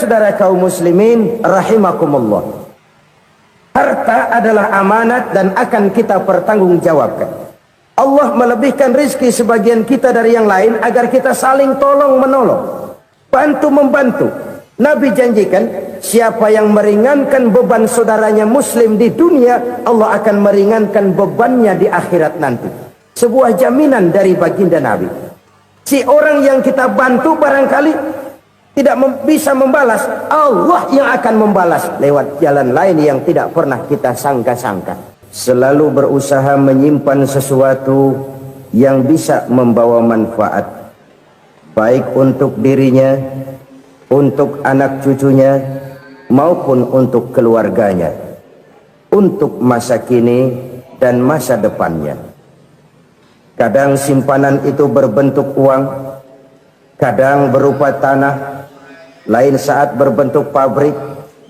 Saudara-saudara kaum muslimin rahimakumullah, harta adalah amanat dan akan kita pertanggungjawabkan. Allah melebihkan rizki sebagian kita dari yang lain agar kita saling tolong menolong, bantu membantu. Nabi janjikan, siapa yang meringankan beban saudaranya muslim di dunia, Allah akan meringankan bebannya di akhirat nanti. Sebuah jaminan dari baginda Nabi. Si orang yang kita bantu barangkali tidak bisa membalas, Allah yang akan membalas lewat jalan lain yang tidak pernah kita sangka-sangka. Selalu berusaha menyimpan sesuatu yang bisa membawa manfaat, baik untuk dirinya, untuk anak cucunya, maupun untuk keluarganya, untuk masa kini dan masa depannya. Kadang simpanan itu berbentuk uang, kadang berupa tanah, lain saat berbentuk pabrik,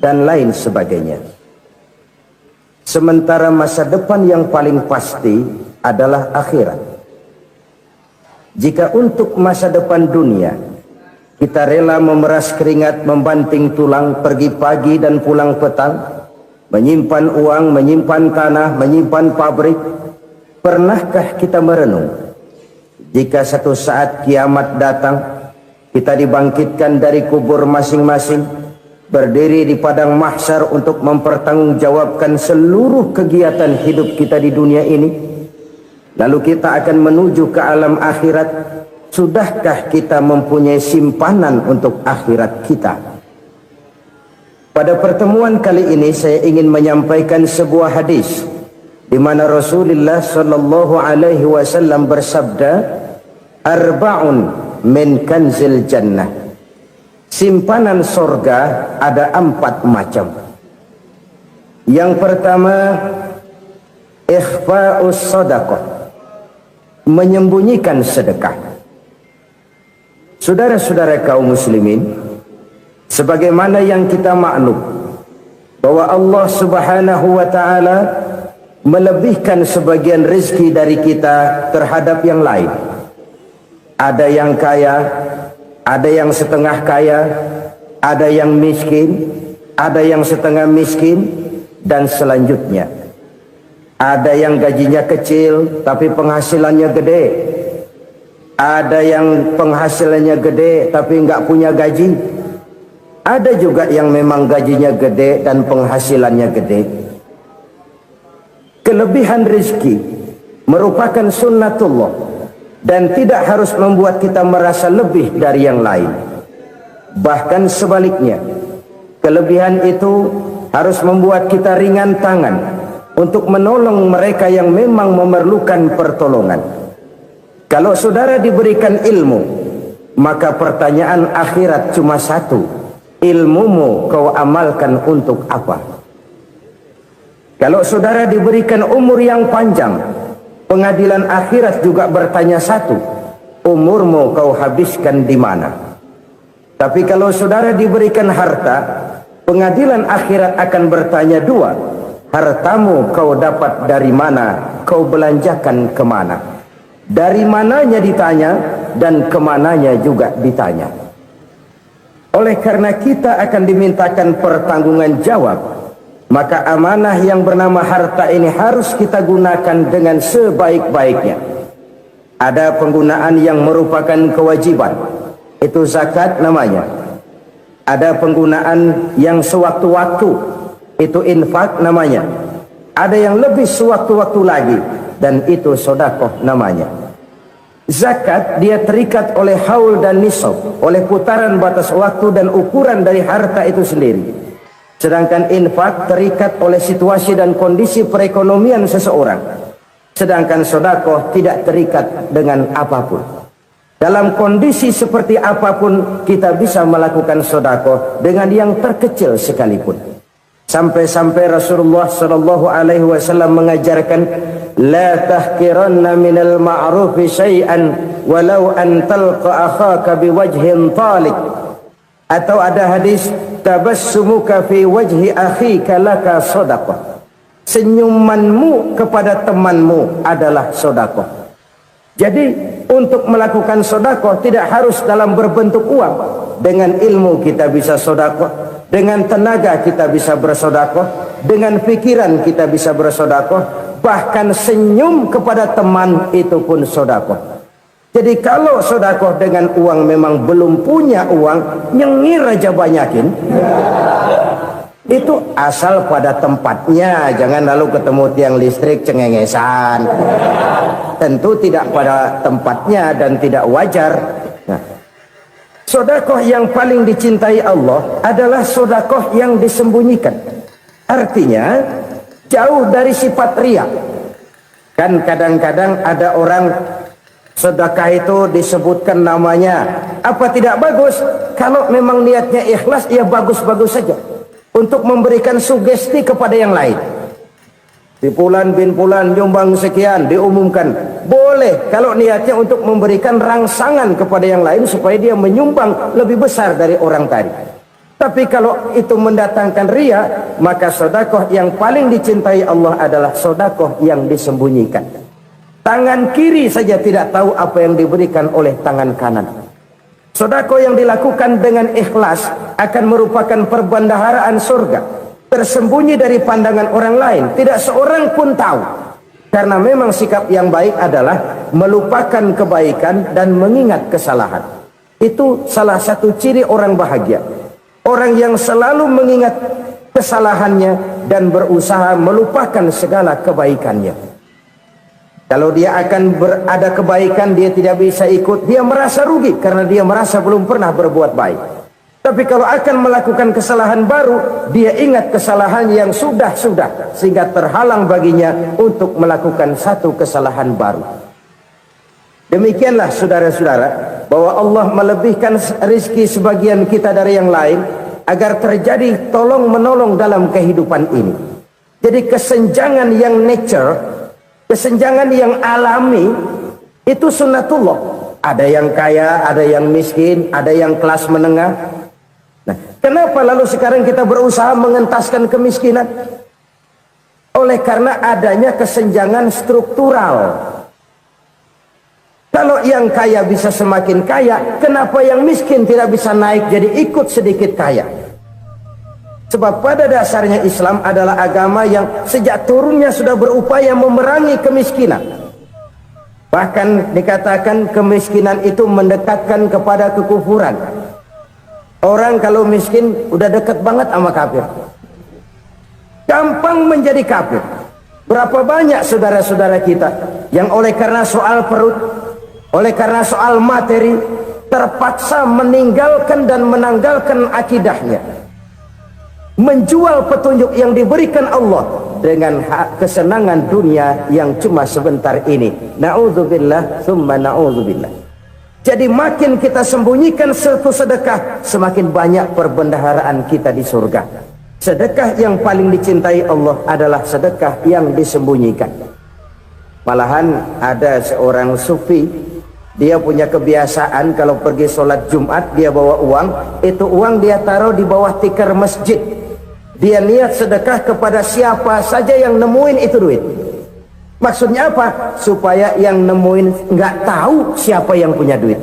dan lain sebagainya. Sementara masa depan yang paling pasti adalah akhirat. Jika untuk masa depan dunia kita rela memeras keringat, membanting tulang, pergi pagi dan pulang petang, menyimpan uang, menyimpan tanah, menyimpan pabrik, pernahkah kita merenung jika satu saat kiamat datang, kita dibangkitkan dari kubur masing-masing, berdiri di padang mahsyar untuk mempertanggungjawabkan seluruh kegiatan hidup kita di dunia ini, lalu kita akan menuju ke alam akhirat. Sudahkah kita mempunyai simpanan untuk akhirat kita? Pada pertemuan kali ini saya ingin menyampaikan sebuah hadis di mana Rasulullah sallallahu alaihi wasallam bersabda, arba'un min kanzil jannah. Simpanan sorga ada 4 macam. Yang pertama, ikhfa'us sadaqah, menyembunyikan sedekah. Saudara-saudara kaum muslimin, sebagaimana yang kita maklum bahwa Allah subhanahu wa ta'ala melebihkan sebagian rezeki dari kita terhadap yang lain. Ada yang kaya, ada yang setengah kaya, ada yang miskin, ada yang setengah miskin, dan selanjutnya. Ada yang gajinya kecil tapi penghasilannya gede. Ada yang penghasilannya gede tapi nggak punya gaji. Ada juga yang memang gajinya gede dan penghasilannya gede. Kelebihan rezeki merupakan sunnatullah dan tidak harus membuat kita merasa lebih dari yang lain. Bahkan sebaliknya, kelebihan itu harus membuat kita ringan tangan untuk menolong mereka yang memang memerlukan pertolongan. Kalau saudara diberikan ilmu, maka pertanyaan akhirat cuma satu, ilmumu kau amalkan untuk apa? Kalau saudara diberikan umur yang panjang, pengadilan akhirat juga bertanya satu, umurmu kau habiskan di mana? Tapi kalau saudara diberikan harta, pengadilan akhirat akan bertanya 2, hartamu kau dapat dari mana, kau belanjakan kemana? Dari mananya ditanya dan kemananya juga ditanya. Oleh karena kita akan dimintakan pertanggungan jawab, maka amanah yang bernama harta ini harus kita gunakan dengan sebaik-baiknya. Ada penggunaan yang merupakan kewajiban, itu zakat namanya. Ada penggunaan yang sewaktu-waktu, itu infak namanya. Ada yang lebih sewaktu-waktu lagi, dan itu sedekah namanya. Zakat dia terikat oleh haul dan nisab, oleh putaran batas waktu dan ukuran dari harta itu sendiri. Sedangkan infak terikat oleh situasi dan kondisi perekonomian seseorang. Sedangkan sedekah tidak terikat dengan apapun. Dalam kondisi seperti apapun kita bisa melakukan sedekah dengan yang terkecil sekalipun. Sampai-sampai Rasulullah sallallahu alaihi wasallam mengajarkan, la tahqiranna minal ma'rufi syai'an walau an talqa akhaka biwajhin talik. Atau ada hadis, tabassumuka fi wajhi akhika laka shadaqah. Senyumanmu kepada temanmu adalah sedekah. Jadi untuk melakukan sodakoh tidak harus dalam berbentuk uang. Dengan ilmu kita bisa sodakoh, dengan tenaga kita bisa bersodakoh, dengan pikiran kita bisa bersodakoh, bahkan senyum kepada teman itu pun sodakoh. Jadi kalau sodakoh dengan uang memang belum punya uang, nyengir aja banyakin. Itu asal pada tempatnya, jangan lalu ketemu tiang listrik cengengesan. Tentu tidak pada tempatnya dan tidak wajar. Nah, sodakoh yang paling dicintai Allah adalah sodakoh yang disembunyikan. Artinya jauh dari sifat riya. Kan kadang-kadang ada orang sedekah itu disebutkan namanya. Apa tidak bagus? Kalau memang niatnya ikhlas, ya bagus-bagus saja. Untuk memberikan sugesti kepada yang lain. Di Fulan bin Fulan nyumbang sekian, diumumkan. Boleh kalau niatnya untuk memberikan rangsangan kepada yang lain supaya dia menyumbang lebih besar dari orang tadi. Tapi kalau itu mendatangkan riya, maka sedekah yang paling dicintai Allah adalah sedekah yang disembunyikan. Tangan kiri saja tidak tahu apa yang diberikan oleh tangan kanan. Sedekah yang dilakukan dengan ikhlas akan merupakan perbendaharaan surga, tersembunyi dari pandangan orang lain, tidak seorang pun tahu. Karena memang sikap yang baik adalah melupakan kebaikan dan mengingat kesalahan. Itu salah satu ciri orang bahagia. Orang yang selalu mengingat kesalahannya dan berusaha melupakan segala kebaikannya. Kalau dia akan berada kebaikan, dia tidak bisa ikut, dia merasa rugi karena dia merasa belum pernah berbuat baik. Tapi kalau akan melakukan kesalahan baru, dia ingat kesalahan yang sudah-sudah, sehingga terhalang baginya untuk melakukan satu kesalahan baru. Demikianlah saudara-saudara, bahwa Allah melebihkan rizki sebagian kita dari yang lain, agar terjadi tolong-menolong dalam kehidupan ini. Jadi kesenjangan yang nature, kesenjangan yang alami, itu sunnatullah. Ada yang kaya, ada yang miskin, ada yang kelas menengah. Nah, kenapa lalu sekarang kita berusaha mengentaskan kemiskinan? Oleh karena adanya kesenjangan struktural. Kalau yang kaya bisa semakin kaya, kenapa yang miskin tidak bisa naik jadi ikut sedikit kaya? Sebab pada dasarnya Islam adalah agama yang sejak turunnya sudah berupaya memerangi kemiskinan. Bahkan dikatakan kemiskinan itu mendekatkan kepada kekufuran. Orang kalau miskin udah dekat banget sama kafir. Gampang menjadi kafir. Berapa banyak saudara-saudara kita yang oleh karena soal perut, oleh karena soal materi, terpaksa meninggalkan dan menanggalkan akidahnya. Menjual petunjuk yang diberikan Allah dengan kesenangan dunia yang cuma sebentar ini. Na'udzubillah summa na'udzubillah. Jadi makin kita sembunyikan satu sedekah, semakin banyak perbendaharaan kita di surga. Sedekah yang paling dicintai Allah adalah sedekah yang disembunyikan. Malahan ada seorang sufi, dia punya kebiasaan kalau pergi sholat Jumat dia bawa uang, itu uang dia taruh di bawah tikar masjid. Dia niat sedekah kepada siapa saja yang nemuin itu duit. Maksudnya apa? Supaya yang nemuin nggak tahu siapa yang punya duit.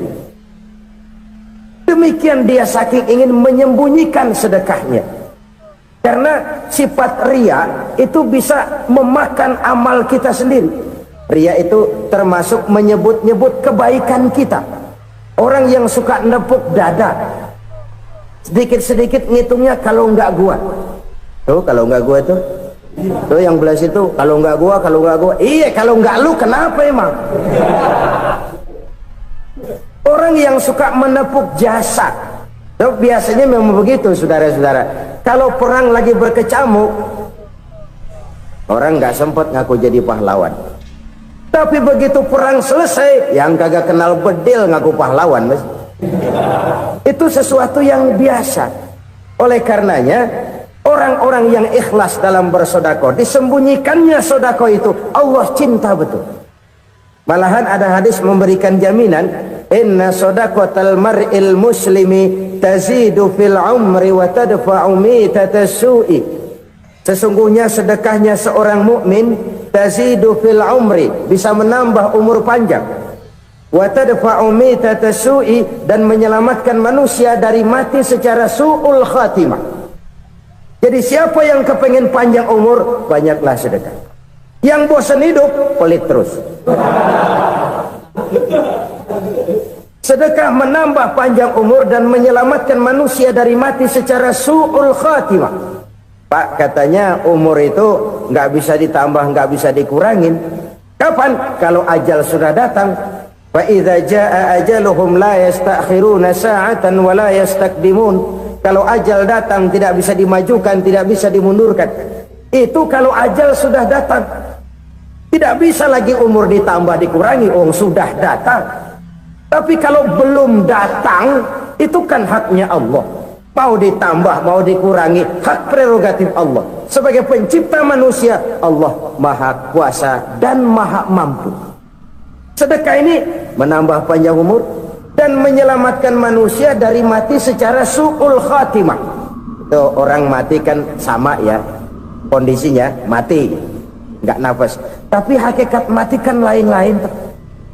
Demikian dia saking ingin menyembunyikan sedekahnya. Karena sifat riya itu bisa memakan amal kita sendiri. Riya itu termasuk menyebut-nyebut kebaikan kita. Orang yang suka nepuk dada, sedikit-sedikit ngitungnya kalau nggak gua. Tuh kalau nggak gua tuh yang belah situ, kalau nggak gua, iya kalau nggak lu kenapa emang? Orang yang suka menepuk jasad, tuh biasanya memang begitu saudara-saudara. Kalau perang lagi berkecamuk, orang nggak sempat ngaku jadi pahlawan. Tapi begitu perang selesai, yang kagak kenal bedil ngaku pahlawan, mas. Itu sesuatu yang biasa. Oleh karenanya, orang-orang yang ikhlas dalam bersedekah, disembunyikannya sedekah itu Allah cinta betul. Malahan ada hadis memberikan jaminan, inna sadaqatal mar'il muslimi tazidu fil umri wa tadfa'u mitatas su'i. Sesungguhnya sedekahnya seorang mukmin tazidu fil umri, bisa menambah umur panjang, wa tadfa'u mitata su'i, dan menyelamatkan manusia dari mati secara su'ul khatimah. Jadi siapa yang kepengen panjang umur, banyaklah sedekah. Yang bosan hidup, pelit terus. Sedekah menambah panjang umur dan menyelamatkan manusia dari mati secara su'ul khatimah. Pak, katanya umur itu nggak bisa ditambah, nggak bisa dikurangin. Kapan? Kalau ajal sudah datang. Fa idza jaa ajaluhum la yastakhiruna sa'atan wa la yastaqdimun. Kalau ajal datang tidak bisa dimajukan, tidak bisa dimundurkan. Itu kalau ajal sudah datang. Tidak bisa lagi umur ditambah dikurangi, sudah datang. Tapi kalau belum datang, itu kan haknya Allah. Mau ditambah, mau dikurangi, hak prerogatif Allah. Sebagai pencipta manusia, Allah maha kuasa dan maha mampu. Sedekah ini menambah panjang umur dan menyelamatkan manusia dari mati secara su'ul khatimah. Itu orang mati kan sama ya, kondisinya mati, nggak nafas. Tapi hakikat mati kan lain-lain.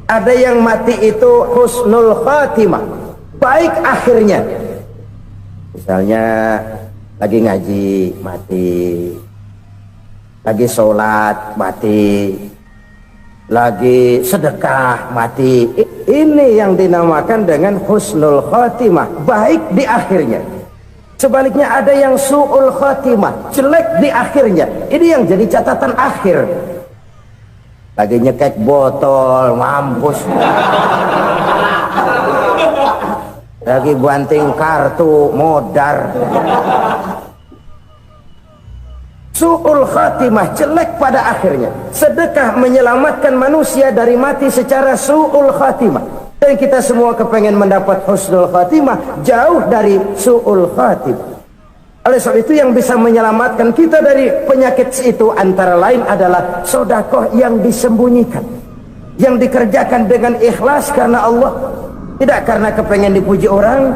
Ada yang mati itu husnul khatimah, baik akhirnya. Misalnya lagi ngaji mati, lagi sholat mati, lagi sedekah mati. Ini yang dinamakan dengan husnul khatimah, baik di akhirnya. Sebaliknya ada yang su'ul khatimah, jelek di akhirnya. Ini yang jadi catatan akhir. Lagi nyekek botol, mampus. Lagi banting kartu, modar. Su'ul khatimah, jelek pada akhirnya. Sedekah menyelamatkan manusia dari mati secara su'ul khatimah. Dan kita semua kepengen mendapat husnul khatimah, jauh dari su'ul khatimah. Oleh sebab itu yang bisa menyelamatkan kita dari penyakit itu antara lain adalah sedekah yang disembunyikan, yang dikerjakan dengan ikhlas karena Allah, tidak karena kepengen dipuji orang,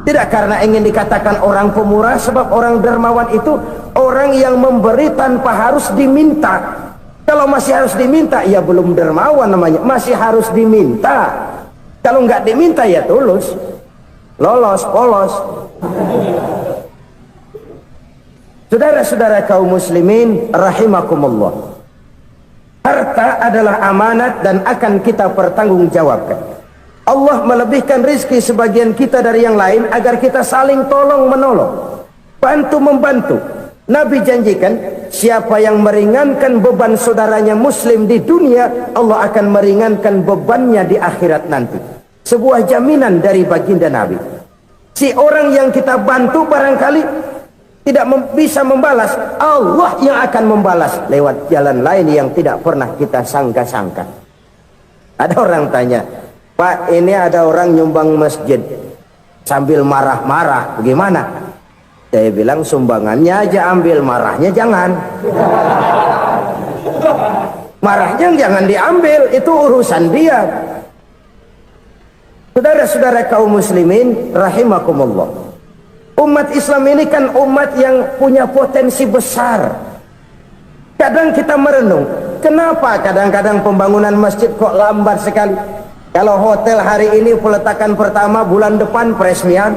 tidak karena ingin dikatakan orang pemurah. Sebab orang dermawan itu orang yang memberi tanpa harus diminta. Kalau masih harus diminta, ya belum dermawan namanya, masih harus diminta. Kalau nggak diminta ya tulus, lolos, polos. Saudara-saudara kaum muslimin rahimakumullah, harta adalah amanat dan akan kita pertanggungjawabkan. Allah melebihkan rizki sebagian kita dari yang lain agar kita saling tolong menolong, bantu membantu. Nabi janjikan, siapa yang meringankan beban saudaranya muslim di dunia, Allah akan meringankan bebannya di akhirat nanti. Sebuah jaminan dari baginda Nabi. Si orang yang kita bantu barangkali tidak bisa membalas, Allah yang akan membalas lewat jalan lain yang tidak pernah kita sangka-sangka. Ada orang tanya, Pak, ini ada orang nyumbang masjid sambil marah-marah, bagaimana? Saya bilang sumbangannya aja ambil, marahnya jangan. Marahnya jangan diambil, itu urusan dia. Saudara-saudara kaum muslimin rahimakumullah, umat Islam ini kan umat yang punya potensi besar. Kadang kita merenung, kenapa kadang-kadang pembangunan masjid kok lambat sekali? Kalau hotel hari ini peletakan pertama, bulan depan peresmian.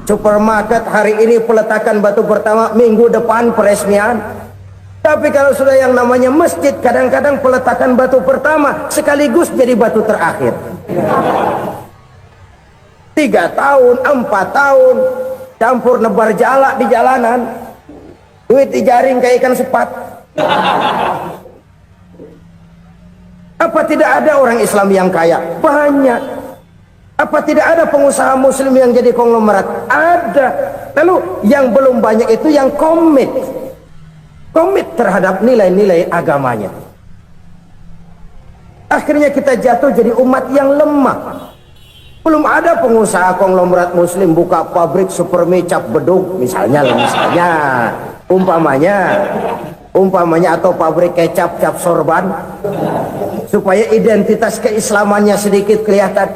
Supermarket hari ini peletakan batu pertama, minggu depan peresmian. Tapi kalau sudah yang namanya masjid, kadang-kadang peletakan batu pertama sekaligus jadi batu terakhir. 3 tahun, 4 tahun, campur nebar jalak di jalanan, duit dijaring kayak ikan sepat. Apa tidak ada orang Islam yang kaya? Banyak. Apa tidak ada pengusaha muslim yang jadi konglomerat? Ada. Lalu yang belum banyak itu yang komit terhadap nilai-nilai agamanya. Akhirnya kita jatuh jadi umat yang lemah. Belum ada pengusaha konglomerat muslim buka pabrik supermi cap bedug misalnya umpamanya, atau pabrik kecap cap sorban, supaya identitas keislamannya sedikit kelihatan.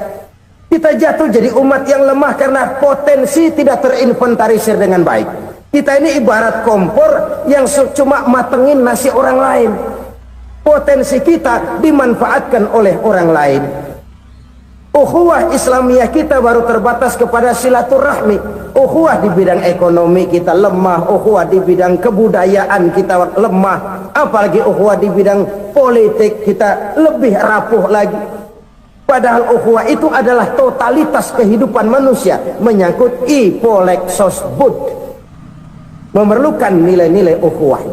Kita jatuh jadi umat yang lemah karena potensi tidak terinventarisir dengan baik. Kita ini ibarat kompor yang cuma matengin nasi orang lain. potensi kita dimanfaatkan oleh orang lain. Ukhuwah Islamiyah kita baru terbatas kepada silaturahmi. Ukhuwah di bidang ekonomi kita lemah, ukhuwah di bidang kebudayaan kita lemah, apalagi ukhuwah di bidang politik kita lebih rapuh lagi. Padahal ukhuwah itu adalah totalitas kehidupan manusia, menyangkut ipolek sosbud, memerlukan nilai-nilai ukhuwah.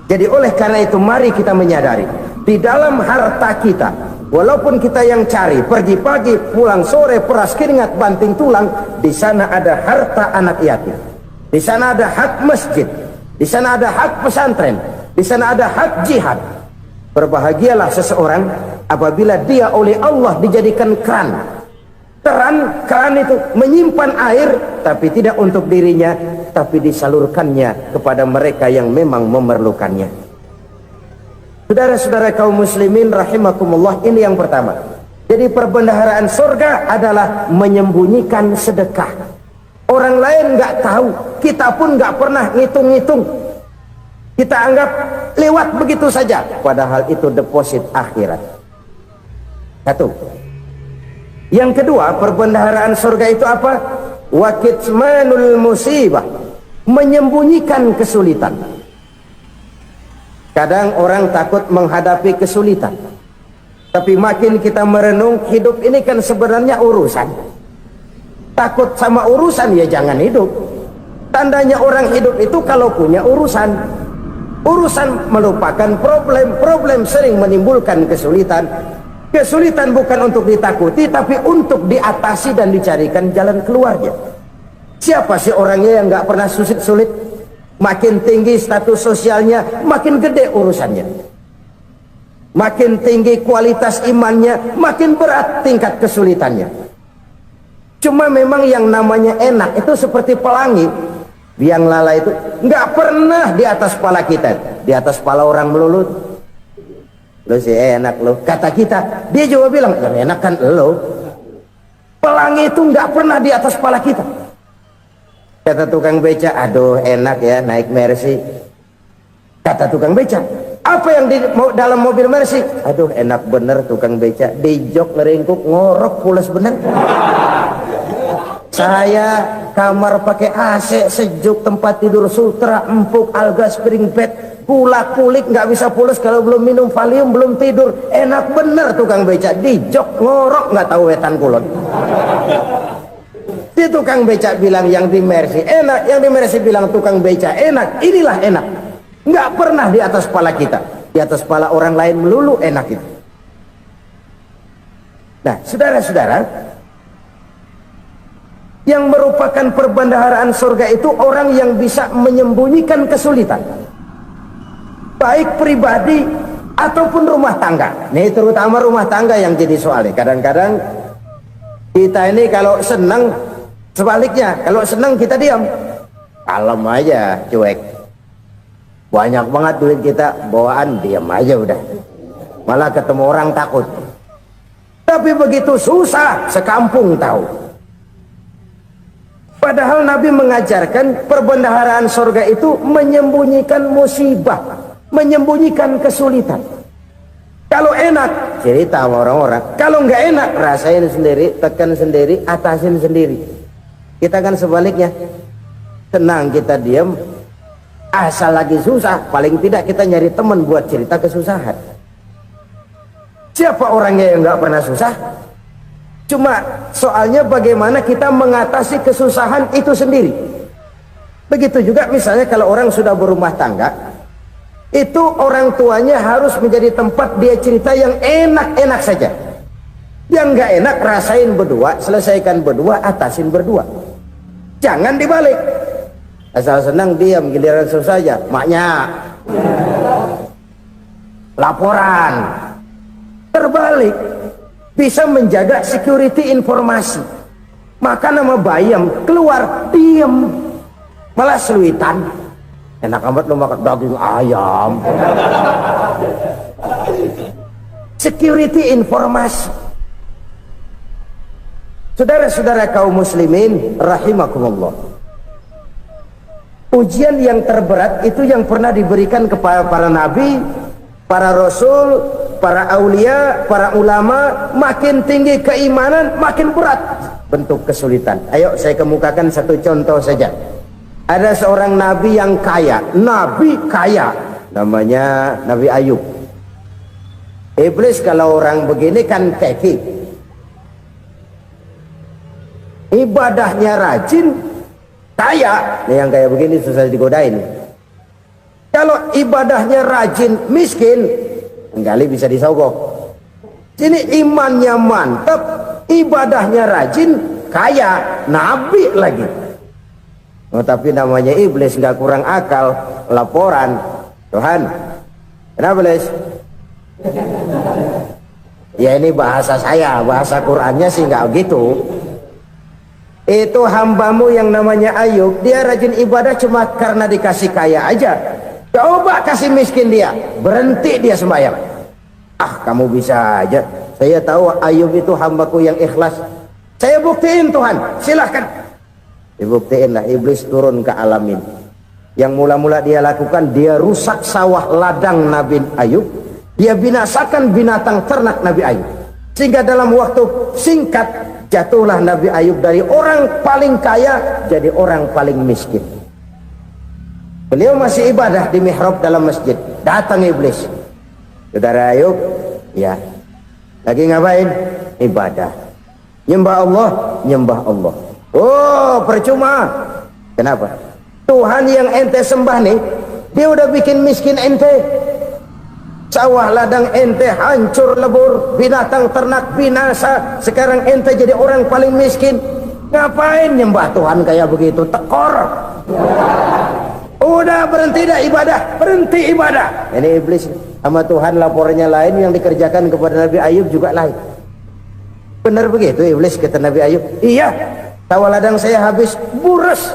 Jadi oleh karena itu mari kita menyadari di dalam harta kita, walaupun kita yang cari pergi pagi pulang sore peras keringat banting tulang, di sana ada harta anak yatim, di sana ada hak masjid, di sana ada hak pesantren, di sana ada hak jihad. Berbahagialah seseorang apabila dia oleh Allah dijadikan keran. Keran itu menyimpan air, tapi tidak untuk dirinya, tapi disalurkannya kepada mereka yang memang memerlukannya. Saudara-saudara kaum muslimin rahimakumullah, ini yang pertama. Jadi perbendaharaan surga adalah menyembunyikan sedekah. Orang lain nggak tahu, kita pun nggak pernah ngitung-ngitung. Kita anggap lewat begitu saja, padahal itu deposit akhirat. Satu. Yang kedua, perbendaharaan surga itu apa? Wa kitmanul musibah, menyembunyikan kesulitan. Kadang orang takut menghadapi kesulitan, tapi makin kita merenung, hidup ini kan sebenarnya urusan. Takut sama urusan ya jangan hidup. Tandanya orang hidup itu kalau punya urusan. Urusan melupakan problem, problem sering menimbulkan kesulitan. Kesulitan bukan untuk ditakuti, tapi untuk diatasi dan dicarikan jalan keluarnya. Siapa sih orangnya yang nggak pernah sulit-sulit? Makin tinggi status sosialnya, makin gede urusannya. Makin tinggi kualitas imannya, makin berat tingkat kesulitannya. Cuma memang yang namanya enak itu seperti pelangi. Biang lala itu nggak pernah di atas kepala kita, di atas kepala orang melulu. Lo sih enak lo, kata kita. Dia juga bilang yang enak kan lo. Pelangi itu nggak pernah di atas kepala kita. Kata tukang beca, aduh enak ya naik Mercy. Kata tukang beca, apa yang di dalam mobil Mercy? Aduh enak bener tukang beca, di jok ngeringkuk ngorok pules bener. Saya kamar pakai AC sejuk, tempat tidur sutra empuk, alga spring bed, kulak kulik nggak bisa pules kalau belum minum Valium, belum tidur. Enak bener tukang beca, di jok ngorok nggak tahu wetan kulon. Si tukang beca bilang yang di Mercy enak, yang di Mercy bilang tukang beca enak. Inilah enak, nggak pernah di atas kepala kita, di atas kepala orang lain melulu enak itu. Nah saudara-saudara, yang merupakan perbendaharaan surga itu orang yang bisa menyembunyikan kesulitan, baik pribadi ataupun rumah tangga. Nih terutama rumah tangga yang jadi soalnya. Kadang-kadang kita ini kalau senang, sebaliknya kalau senang kita diam, kalem aja, cuek. Banyak banget duit kita bawaan, diam aja udah, malah ketemu orang takut. Tapi begitu susah sekampung tahu. Padahal Nabi mengajarkan perbendaharaan surga itu menyembunyikan musibah, menyembunyikan kesulitan. Kalau enak cerita sama orang-orang, kalau nggak enak rasain sendiri, tekan sendiri, atasin sendiri. Kita kan sebaliknya, tenang kita diam, asal lagi susah paling tidak kita nyari teman buat cerita kesusahan. Siapa orangnya yang nggak pernah susah? Cuma soalnya bagaimana kita mengatasi kesusahan itu sendiri. Begitu juga misalnya kalau orang sudah berumah tangga, itu orang tuanya harus menjadi tempat dia cerita yang enak-enak saja. Yang nggak enak rasain berdua, selesaikan berdua, atasin berdua. Jangan dibalik. Asal senang diam, giliran susah aja, maknya laporan. Terbalik. Bisa menjaga security informasi. Maka nama bayam keluar diem, malah seluitan. Enak amat lo makan daging ayam. Security informasi. Saudara-saudara kaum muslimin rahimakumullah, ujian yang terberat itu yang pernah diberikan kepada para nabi para rasul, para aulia, para ulama, makin tinggi keimanan, makin berat bentuk kesulitan. Ayo saya kemukakan satu contoh saja. Ada seorang nabi yang kaya, nabi kaya, namanya Nabi Ayub. Iblis kalau orang begini kan keki, ibadahnya rajin, kaya. Nih yang kayak begini susah digodain. Kalau ibadahnya rajin, miskin, kali bisa disogok. Sini imannya mantap, ibadahnya rajin, kaya, nabi lagi. Oh, tapi namanya iblis, nggak kurang akal. Laporan, Tuhan, kenapa Les? Ya ini bahasa saya, bahasa Qurannya sih nggak gitu. Itu hambamu yang namanya Ayub, dia rajin ibadah cuma karena dikasih kaya aja. Coba kasih miskin dia, berhenti dia sembahyang. Ah, kamu bisa aja. Saya tahu Ayub itu hambaku yang ikhlas. Saya buktiin Tuhan, silahkan. Dibuktiin lah, iblis turun ke alamin. Yang mula-mula dia lakukan, dia rusak sawah ladang Nabi Ayub. Dia binasakan binatang ternak Nabi Ayub. Sehingga dalam waktu singkat, jatuhlah Nabi Ayub dari orang paling kaya jadi orang paling miskin. Beliau masih ibadah di mihrab dalam masjid. Datang iblis. Saudara Ayub, ya, lagi ngapain? Ibadah. Nyembah Allah, nyembah Allah. Oh, percuma. Kenapa? Tuhan yang ente sembah nih, dia udah bikin miskin ente. Sawah ladang ente hancur lebur, binatang ternak binasa. Sekarang ente jadi orang paling miskin. Ngapain nyembah Tuhan kayak begitu? Tekor. Udah berhenti dah ibadah, berhenti ibadah. Ini iblis sama Tuhan laporannya lain, yang dikerjakan kepada Nabi Ayub juga lain. Benar begitu iblis, kata Nabi Ayub. Iya, sawah ladang saya habis, buras.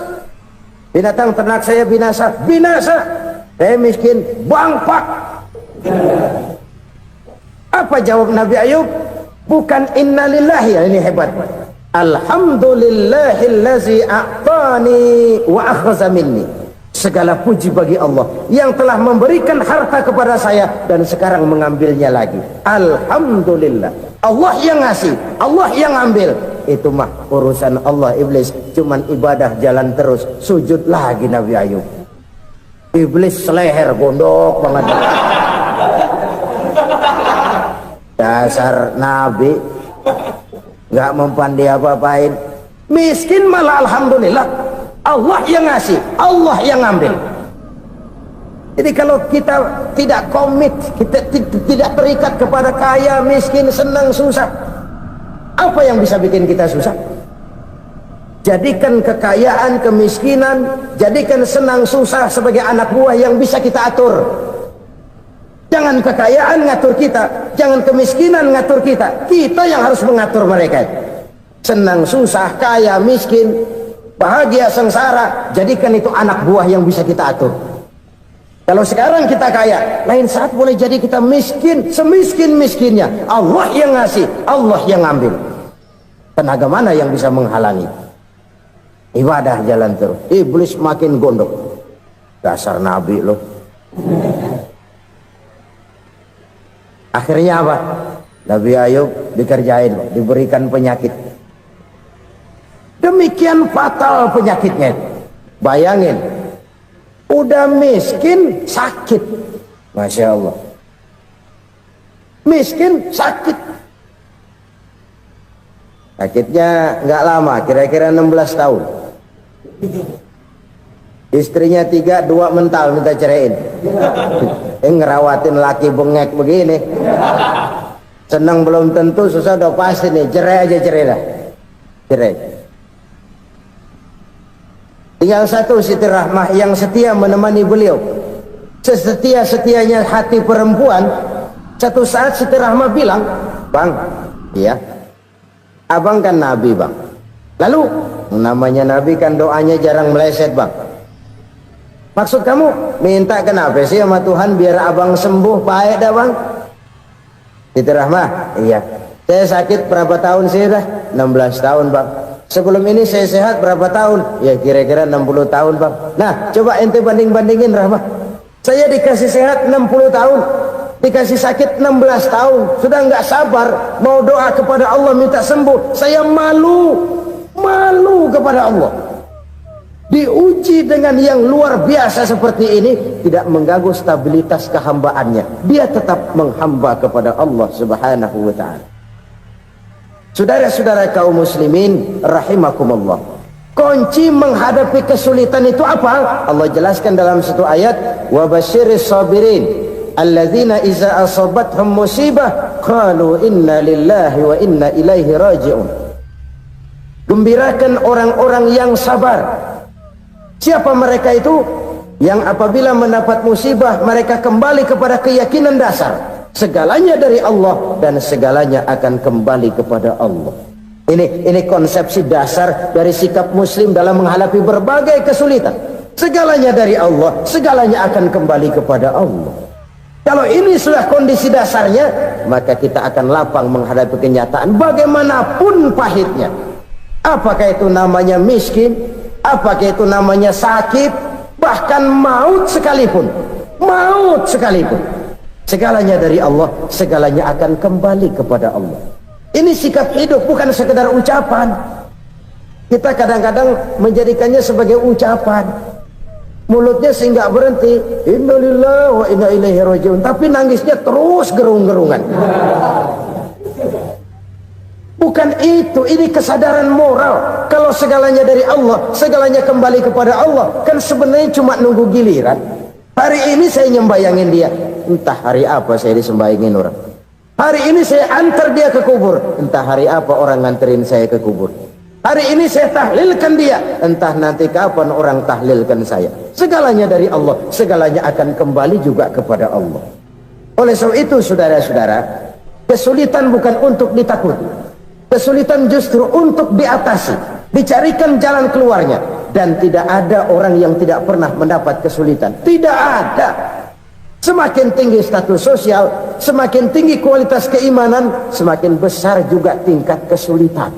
Binatang ternak saya binasa, binasa. Saya miskin, bangpak. Apa jawab Nabi Ayub? Bukan innalillahi, ya ini hebat. Alhamdulillahillazi a'tani wa akhza minni. Segala puji bagi Allah yang telah memberikan harta kepada saya dan sekarang mengambilnya lagi. Alhamdulillah. Allah yang ngasih, Allah yang ambil. Itu mah urusan Allah. Iblis cuman ibadah jalan terus, sujud lagi Nabi Ayub. Iblis seleher gondok banget. Dasar Nabi nggak mempan dia apa-apain. Miskin malah alhamdulillah. Allah yang ngasih, Allah yang ngambil. Jadi kalau kita tidak komit, kita tidak terikat kepada kaya, miskin, senang, susah, apa yang bisa bikin kita susah? Jadikan kekayaan, kemiskinan, jadikan senang, susah sebagai anak buah yang bisa kita atur. Jangan kekayaan ngatur kita, jangan kemiskinan ngatur kita. Kita yang harus mengatur mereka. Senang, susah, kaya, miskin, bahagia, sengsara, jadikan itu anak buah yang bisa kita atur. Kalau sekarang kita kaya, lain saat boleh jadi kita miskin, semiskin-miskinnya. Allah yang ngasih, Allah yang ngambil. Tenaga mana yang bisa menghalangi? Ibadah jalan terus. Iblis makin gondok. Dasar Nabi loh. Akhirnya apa? Nabi Ayub dikerjain, diberikan penyakit. Demikian fatal penyakitnya. Bayangin, udah miskin sakit. Masya Allah. Miskin sakit. Sakitnya nggak lama, kira-kira 16 tahun. Istrinya 3, 2 mental minta ceraiin. Ngerawatin laki bengek begini. Senang belum tentu, susah udah pasti nih. Cerai aja, cerai dah. Cerai. Tinggal satu Siti Rahmah yang setia menemani beliau. Sesetia-setianya hati perempuan. Satu saat Siti Rahmah bilang, "Bang, iya, abang kan Nabi bang. Lalu namanya Nabi kan doanya jarang meleset bang. Maksud kamu minta kenapa sih sama Tuhan biar abang sembuh baik dah bang?" Siti Rahmah, iya. Saya sakit berapa tahun sih dah? 16 tahun bang. Sebelum ini saya sehat berapa tahun? Ya kira-kira 60 tahun bang. Nah coba ente banding-bandingin Rahmah. Saya dikasih sehat 60 tahun. dikasih sakit 16 tahun, sudah nggak sabar mau doa kepada Allah minta sembuh. Saya malu kepada Allah. Diuji dengan yang luar biasa seperti ini, tidak mengganggu stabilitas kehambaannya. Dia tetap menghamba kepada Allah Subhanahu wa ta'ala. Saudara-saudara kaum muslimin rahimakumullah, kunci menghadapi kesulitan itu apa? Allah jelaskan dalam satu ayat, wa basyiris sabirin alladzina iza asabathum musibah qalu inna lillahi wa inna ilaihi raji'un. Gembirakan orang-orang yang sabar. Siapa mereka itu? Yang apabila mendapat musibah mereka kembali kepada keyakinan dasar, segalanya dari Allah dan segalanya akan kembali kepada Allah. Ini konsepsi dasar dari sikap muslim dalam menghadapi berbagai kesulitan. Segalanya dari Allah, segalanya akan kembali kepada Allah. Kalau ini sudah kondisi dasarnya, maka kita akan lapang menghadapi kenyataan bagaimanapun pahitnya. Apakah itu namanya miskin, apakah itu namanya sakit, bahkan maut sekalipun, segalanya dari Allah, segalanya akan kembali kepada Allah. Ini sikap hidup, bukan sekedar ucapan. Kita kadang-kadang menjadikannya sebagai ucapan, mulutnya sehingga berhenti innalillahi wa inna ilaihi raji'un, tapi nangisnya terus gerung-gerungan. Bukan itu, ini kesadaran moral. Kalau segalanya dari Allah, segalanya kembali kepada Allah, kan sebenarnya cuma nunggu giliran. Hari ini saya nyembayangin dia, entah hari apa saya disembayangin orang. Hari ini saya antar dia ke kubur, entah hari apa orang nganterin saya ke kubur. Hari ini saya tahlilkan dia, entah nanti kapan orang tahlilkan saya. Segalanya dari Allah, segalanya akan kembali juga kepada Allah. Oleh sebab itu saudara-saudara, kesulitan bukan untuk ditakuti. Kesulitan justru untuk diatasi, dicarikan jalan keluarnya. Dan tidak ada orang yang tidak pernah mendapat kesulitan. Tidak ada. Semakin tinggi status sosial, semakin tinggi kualitas keimanan, semakin besar juga tingkat kesulitan.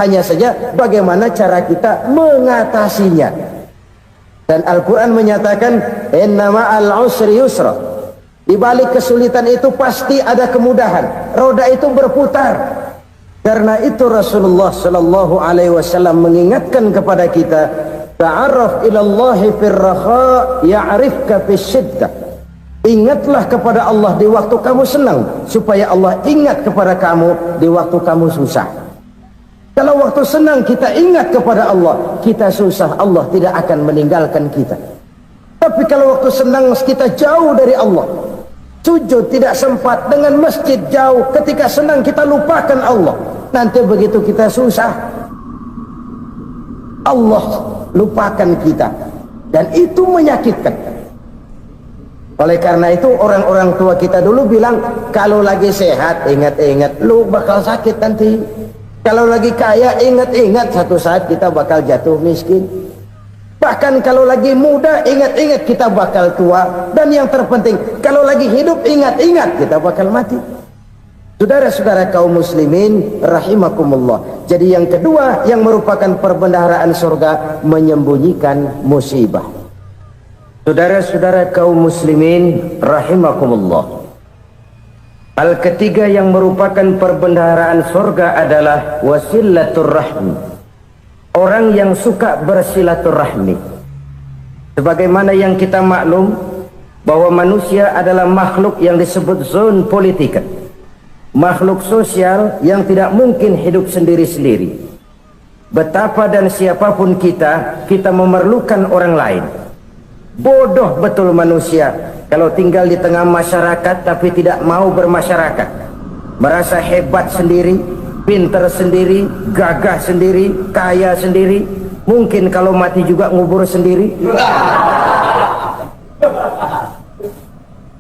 Hanya saja bagaimana cara kita mengatasinya. Dan Al-Quran menyatakan inna ma'al usri yusra. Di balik kesulitan itu pasti ada kemudahan. Roda itu berputar. Karena itu Rasulullah sallallahu alaihi wasallam mengingatkan kepada kita, ta'arraf ila Allah fir raha ya'rifka fis syiddah. Ingatlah kepada Allah di waktu kamu senang, supaya Allah ingat kepada kamu di waktu kamu susah. Kalau waktu senang kita ingat kepada Allah, kita susah, Allah tidak akan meninggalkan kita. Tapi kalau waktu senang kita jauh dari Allah, sujud tidak sempat, dengan masjid jauh, ketika senang kita lupakan Allah. Nanti begitu kita susah, Allah lupakan kita, dan itu menyakitkan. Oleh karena itu orang-orang tua kita dulu bilang, kalau lagi sehat ingat-ingat lu bakal sakit nanti. Kalau lagi kaya ingat-ingat satu saat kita bakal jatuh miskin. Bahkan kalau lagi muda ingat-ingat kita bakal tua. Dan yang terpenting, kalau lagi hidup ingat-ingat kita bakal mati. Saudara-saudara kaum muslimin rahimakumullah. Jadi yang kedua yang merupakan perbendaharaan surga, menyembunyikan musibah. Saudara-saudara kaum muslimin rahimakumullah. Hal ketiga yang merupakan perbendaharaan surga adalah wasilatur rahmi. Orang yang suka bersilaturahmi. Sebagaimana yang kita maklum bahwa manusia adalah makhluk yang disebut zon politika. Makhluk sosial yang tidak mungkin hidup sendiri-sendiri. Betapa dan siapapun kita memerlukan orang lain. Bodoh betul manusia kalau tinggal di tengah masyarakat tapi tidak mau bermasyarakat. Merasa hebat sendiri, pinter sendiri, gagah sendiri, kaya sendiri. Mungkin kalau mati juga ngubur sendiri.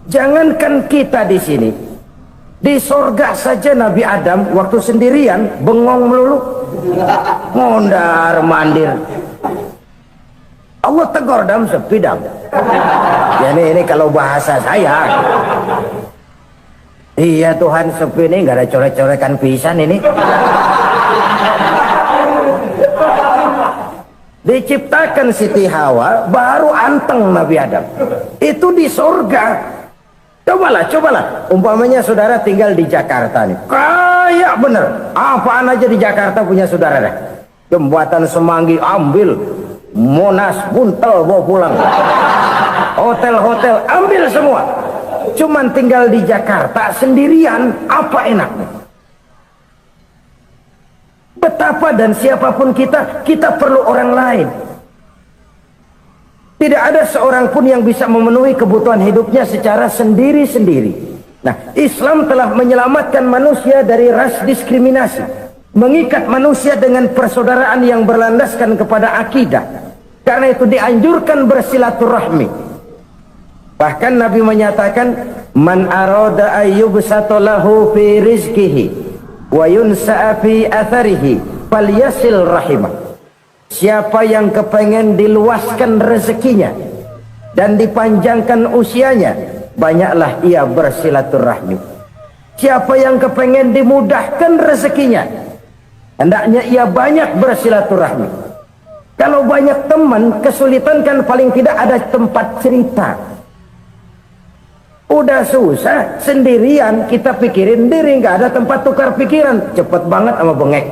Jangankan kita di sini, di sorga saja Nabi Adam waktu sendirian bengong melulu, mondar mandir. Allah tegur dam sepi dam. Ya ini kalau bahasa saya. Iya Tuhan, sepi ini nggak ada coret-corekan pisan ini. Diciptakan Siti Hawa baru anteng Nabi Adam. Itu di sorga. Cobalah. Umpamanya saudara tinggal di Jakarta nih. Kayak bener. Apaan aja di Jakarta punya saudara dah. Jembatan Semanggi ambil. Monas, Buntel bawa pulang. Hotel-hotel ambil semua. Cuman tinggal di Jakarta sendirian, apa enaknya? Betapa dan siapapun kita perlu orang lain. Tidak ada seorang pun yang bisa memenuhi kebutuhan hidupnya secara sendiri-sendiri. Nah, Islam telah menyelamatkan manusia dari ras diskriminasi, mengikat manusia dengan persaudaraan yang berlandaskan kepada akidah. Karena itu dianjurkan bersilaturahmi. Bahkan Nabi menyatakan, man arada ayyubsata lahu fi rizqihi wa yunsa'a fi atharihi falyasil rahimah. Siapa yang kepengen diluaskan rezekinya dan dipanjangkan usianya, banyaklah ia bersilaturahmi. Siapa yang kepengen dimudahkan rezekinya, hendaknya ia banyak bersilaturahmi. Kalau banyak teman, kesulitan kan paling tidak ada tempat cerita. Udah susah, sendirian kita pikirin diri, nggak ada tempat tukar pikiran. Cepet banget sama bengek.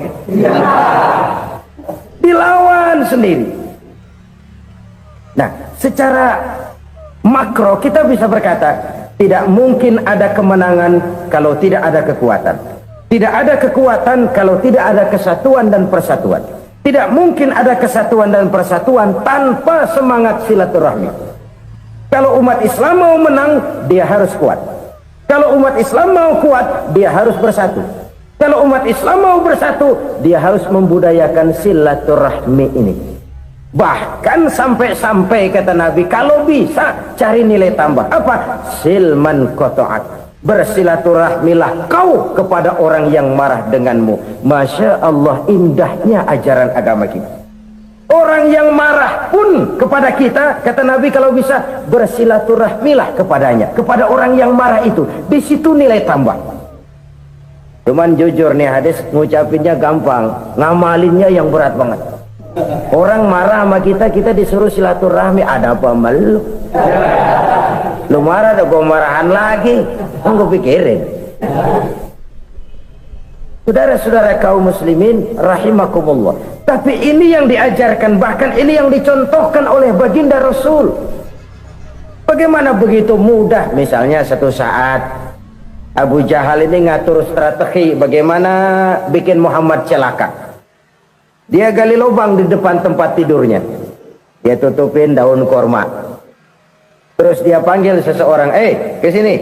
Dilawan sendiri. Nah, secara makro kita bisa berkata, tidak mungkin ada kemenangan kalau tidak ada kekuatan. Tidak ada kekuatan kalau tidak ada kesatuan dan persatuan. Tidak mungkin ada kesatuan dan persatuan tanpa semangat silaturahmi. Kalau umat Islam mau menang, dia harus kuat. Kalau umat Islam mau kuat, dia harus bersatu. Kalau umat Islam mau bersatu, dia harus membudayakan silaturahmi ini. Bahkan sampai-sampai kata Nabi, kalau bisa cari nilai tambah. Apa? Silman qata'at. Bersilaturahmilah kau kepada orang yang marah denganmu. Masya Allah, indahnya ajaran agama kita. Orang yang marah pun kepada kita, kata Nabi, kalau bisa bersilaturahmilah kepadanya, kepada orang yang marah itu. Di situ nilai tambah. Cuman jujur nih hadis, ngucapinnya gampang, ngamalinnya yang berat banget. Orang marah sama kita disuruh silaturahmi, ada apa malu? Lu marah, ada gua marahan lagi. Gue pikirin. Saudara-saudara kaum muslimin rahimakumullah. Tapi ini yang diajarkan, bahkan ini yang dicontohkan oleh baginda Rasul. Bagaimana begitu mudah, misalnya satu saat Abu Jahal ini ngatur strategi bagaimana bikin Muhammad celaka. Dia gali lubang di depan tempat tidurnya. Dia tutupin daun korma. Terus dia panggil seseorang, ke sini.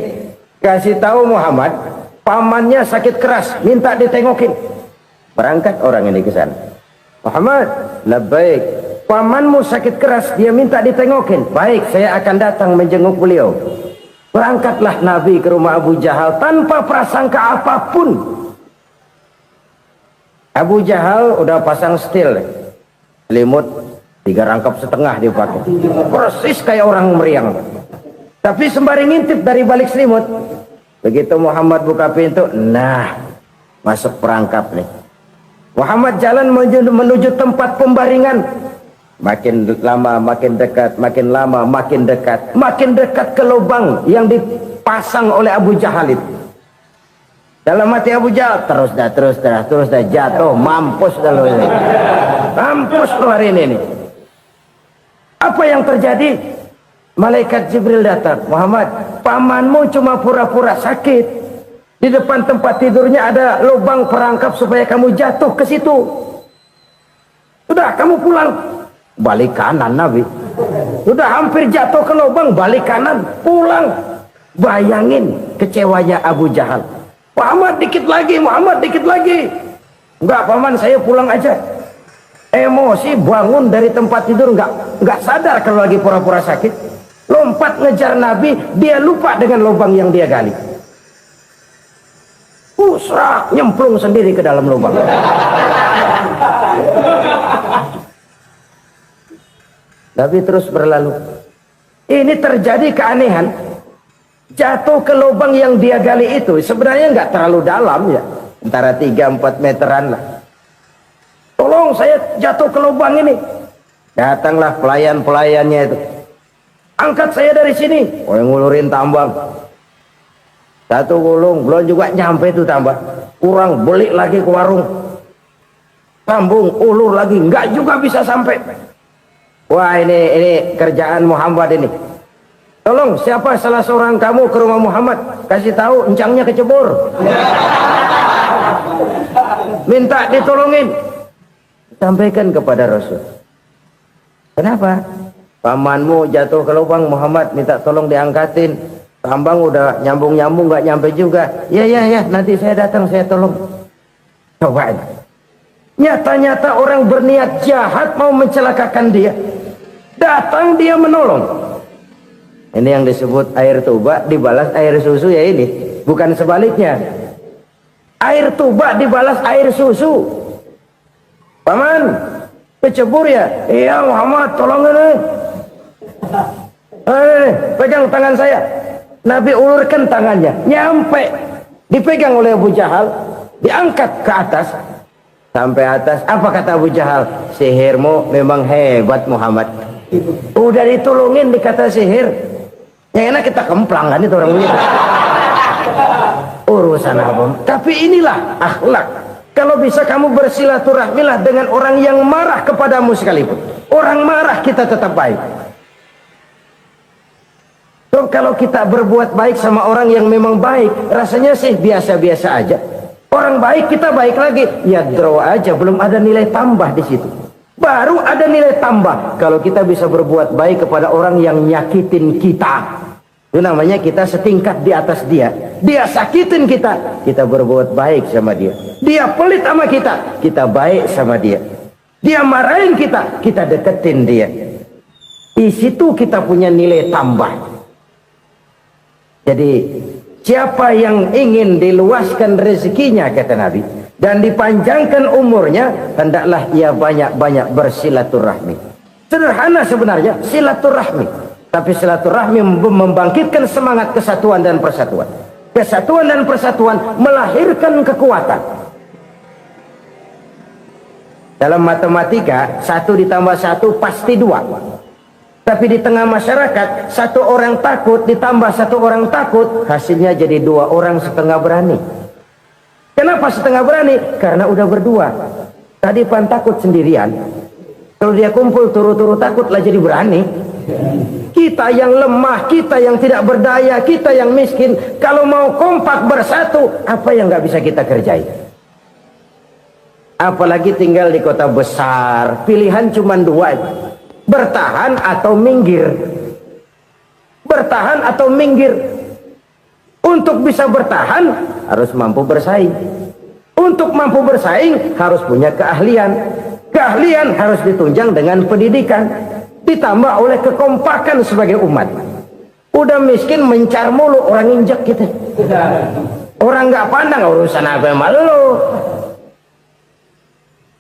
Kasih tahu Muhammad, pamannya sakit keras, minta ditengokin. Berangkat orang ini ke sana. Muhammad, labbaik. Pamanmu sakit keras, dia minta ditengokin. Baik, saya akan datang menjenguk beliau. Berangkatlah Nabi ke rumah Abu Jahal tanpa prasangka apapun. Abu Jahal udah pasang setil, selimut 3 rangkap setengah dipakai, persis kayak orang meriang. Tapi sembari ngintip dari balik selimut, begitu Muhammad buka pintu, nah masuk perangkap nih. Muhammad jalan menuju tempat pembaringan. Makin lama makin dekat, makin lama makin dekat, makin dekat ke lubang yang dipasang oleh Abu Jahal itu. Dalam hati Abu Jahal, terus dah jatuh, mampus dah lo ini. Mampus lo hari ini nih. Apa yang terjadi? Malaikat Jibril datang. Muhammad, pamanmu cuma pura-pura sakit. Di depan tempat tidurnya ada lubang perangkap supaya kamu jatuh ke situ. Sudah, kamu pulang. Balik kanan Nabi. Sudah hampir jatuh ke lubang, balik kanan, pulang. Bayangin kecewanya Abu Jahal. Muhammad dikit lagi, Muhammad dikit lagi. Enggak paman, saya pulang aja. Emosi bangun dari tempat tidur, enggak sadar kalau lagi pura-pura sakit. Lompat ngejar Nabi, dia lupa dengan lubang yang dia gali. Pusrak, nyemplung sendiri ke dalam lubang. Nabi terus berlalu. Ini terjadi keanehan. Jatuh ke lubang yang dia gali itu sebenarnya nggak terlalu dalam ya, antara 3-4 meteran lah. Tolong saya jatuh ke lubang ini. Datanglah pelayan-pelayannya itu. Angkat saya dari sini. Oh, yang ngulurin tambang. Satu gulung belum juga nyampe itu tambah. Kurang beli lagi ke warung. Sambung ulur lagi enggak juga bisa sampai. Wah ini kerjaan Muhammad ini. Tolong siapa salah seorang kamu ke rumah Muhammad, kasih tahu encangnya kecebur. Minta ditolongin. Sampaikan kepada Rasul. Kenapa? Pamanmu jatuh ke lubang, Muhammad minta tolong diangkatin. Tambang udah nyambung-nyambung nggak nyampe juga. Ya nanti saya datang saya tolong. Coba ini. Nyata-nyata orang berniat jahat mau mencelakakan dia. Datang dia menolong. Ini yang disebut air tuba dibalas air susu ya ini. Bukan sebaliknya. Air tuba dibalas air susu. Paman, kecebur ya? Iya Muhammad, tolong ini. Pegang tangan saya. Nabi ulurkan tangannya. Nyampe. Dipegang oleh Abu Jahal. Diangkat ke atas. Sampai atas, apa kata Abu Jahal? Sihirmu memang hebat Muhammad. Udah ditolongin dikata sihir. Yang enak kita kemplang kan itu orang begitu. Urusan apa? Tapi inilah akhlak. Kalau bisa kamu bersilaturahmilah dengan orang yang marah kepadamu sekalipun. Orang marah kita tetap baik. So, kalau kita berbuat baik sama orang yang memang baik, rasanya sih biasa-biasa aja. Orang baik kita baik lagi, ya draw aja, belum ada nilai tambah di situ. Baru ada nilai tambah kalau kita bisa berbuat baik kepada orang yang nyakitin kita. Itu namanya kita setingkat di atas dia. Dia sakitin kita, kita berbuat baik sama dia. Dia pelit sama kita baik sama dia. Dia marahin kita deketin dia. Di situ kita punya nilai tambah. Jadi siapa yang ingin diluaskan rezekinya kata Nabi dan dipanjangkan umurnya, hendaklah ia banyak-banyak bersilaturahmi. Sederhana sebenarnya silaturahmi, tapi silaturahmi membangkitkan semangat kesatuan dan persatuan. Kesatuan dan persatuan melahirkan kekuatan. Dalam matematika 1 ditambah 1 pasti 2. Tapi di tengah masyarakat, 1 orang takut ditambah 1 orang takut, hasilnya jadi 2 orang setengah berani. Kenapa setengah berani? Karena udah berdua. Tadi pan takut sendirian. Kalau dia kumpul turu-turu takut lah jadi berani. Kita yang lemah, kita yang tidak berdaya, kita yang miskin, kalau mau kompak bersatu, apa yang nggak bisa kita kerjain? Apalagi tinggal di kota besar, pilihan cuma 2. Bertahan atau minggir. Bertahan atau minggir. Untuk bisa bertahan harus mampu bersaing. Untuk mampu bersaing harus punya keahlian. Keahlian harus ditunjang dengan pendidikan, ditambah oleh kekompakan sebagai umat. Udah miskin mencar mulu, orang injek gitu. Orang nggak pandang urusan apa yang malu.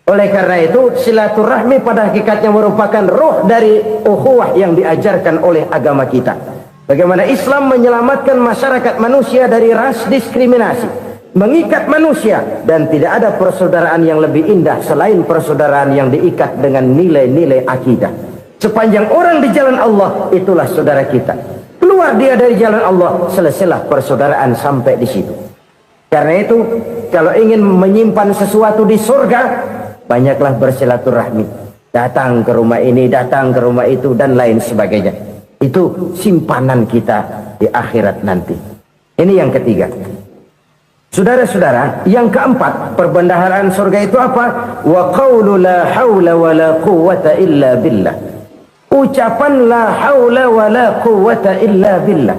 Oleh karena itu silaturahmi pada hakikatnya merupakan roh dari ukhuwah yang diajarkan oleh agama kita. Bagaimana Islam menyelamatkan masyarakat manusia dari ras diskriminasi, mengikat manusia, dan tidak ada persaudaraan yang lebih indah selain persaudaraan yang diikat dengan nilai-nilai akidah. Sepanjang orang di jalan Allah, itulah saudara kita. Keluar dia dari jalan Allah, selesailah persaudaraan sampai di situ. Karena itu kalau ingin menyimpan sesuatu di surga, banyaklah bersilaturahmi, datang ke rumah ini, datang ke rumah itu, dan lain sebagainya. Itu simpanan kita di akhirat nanti. Ini yang ketiga. Saudara-saudara, yang keempat, perbendaharaan surga itu apa? Wa qawlu la hawla wa la quwwata illa billah. Ucapan la hawla wa la quwwata illa billah.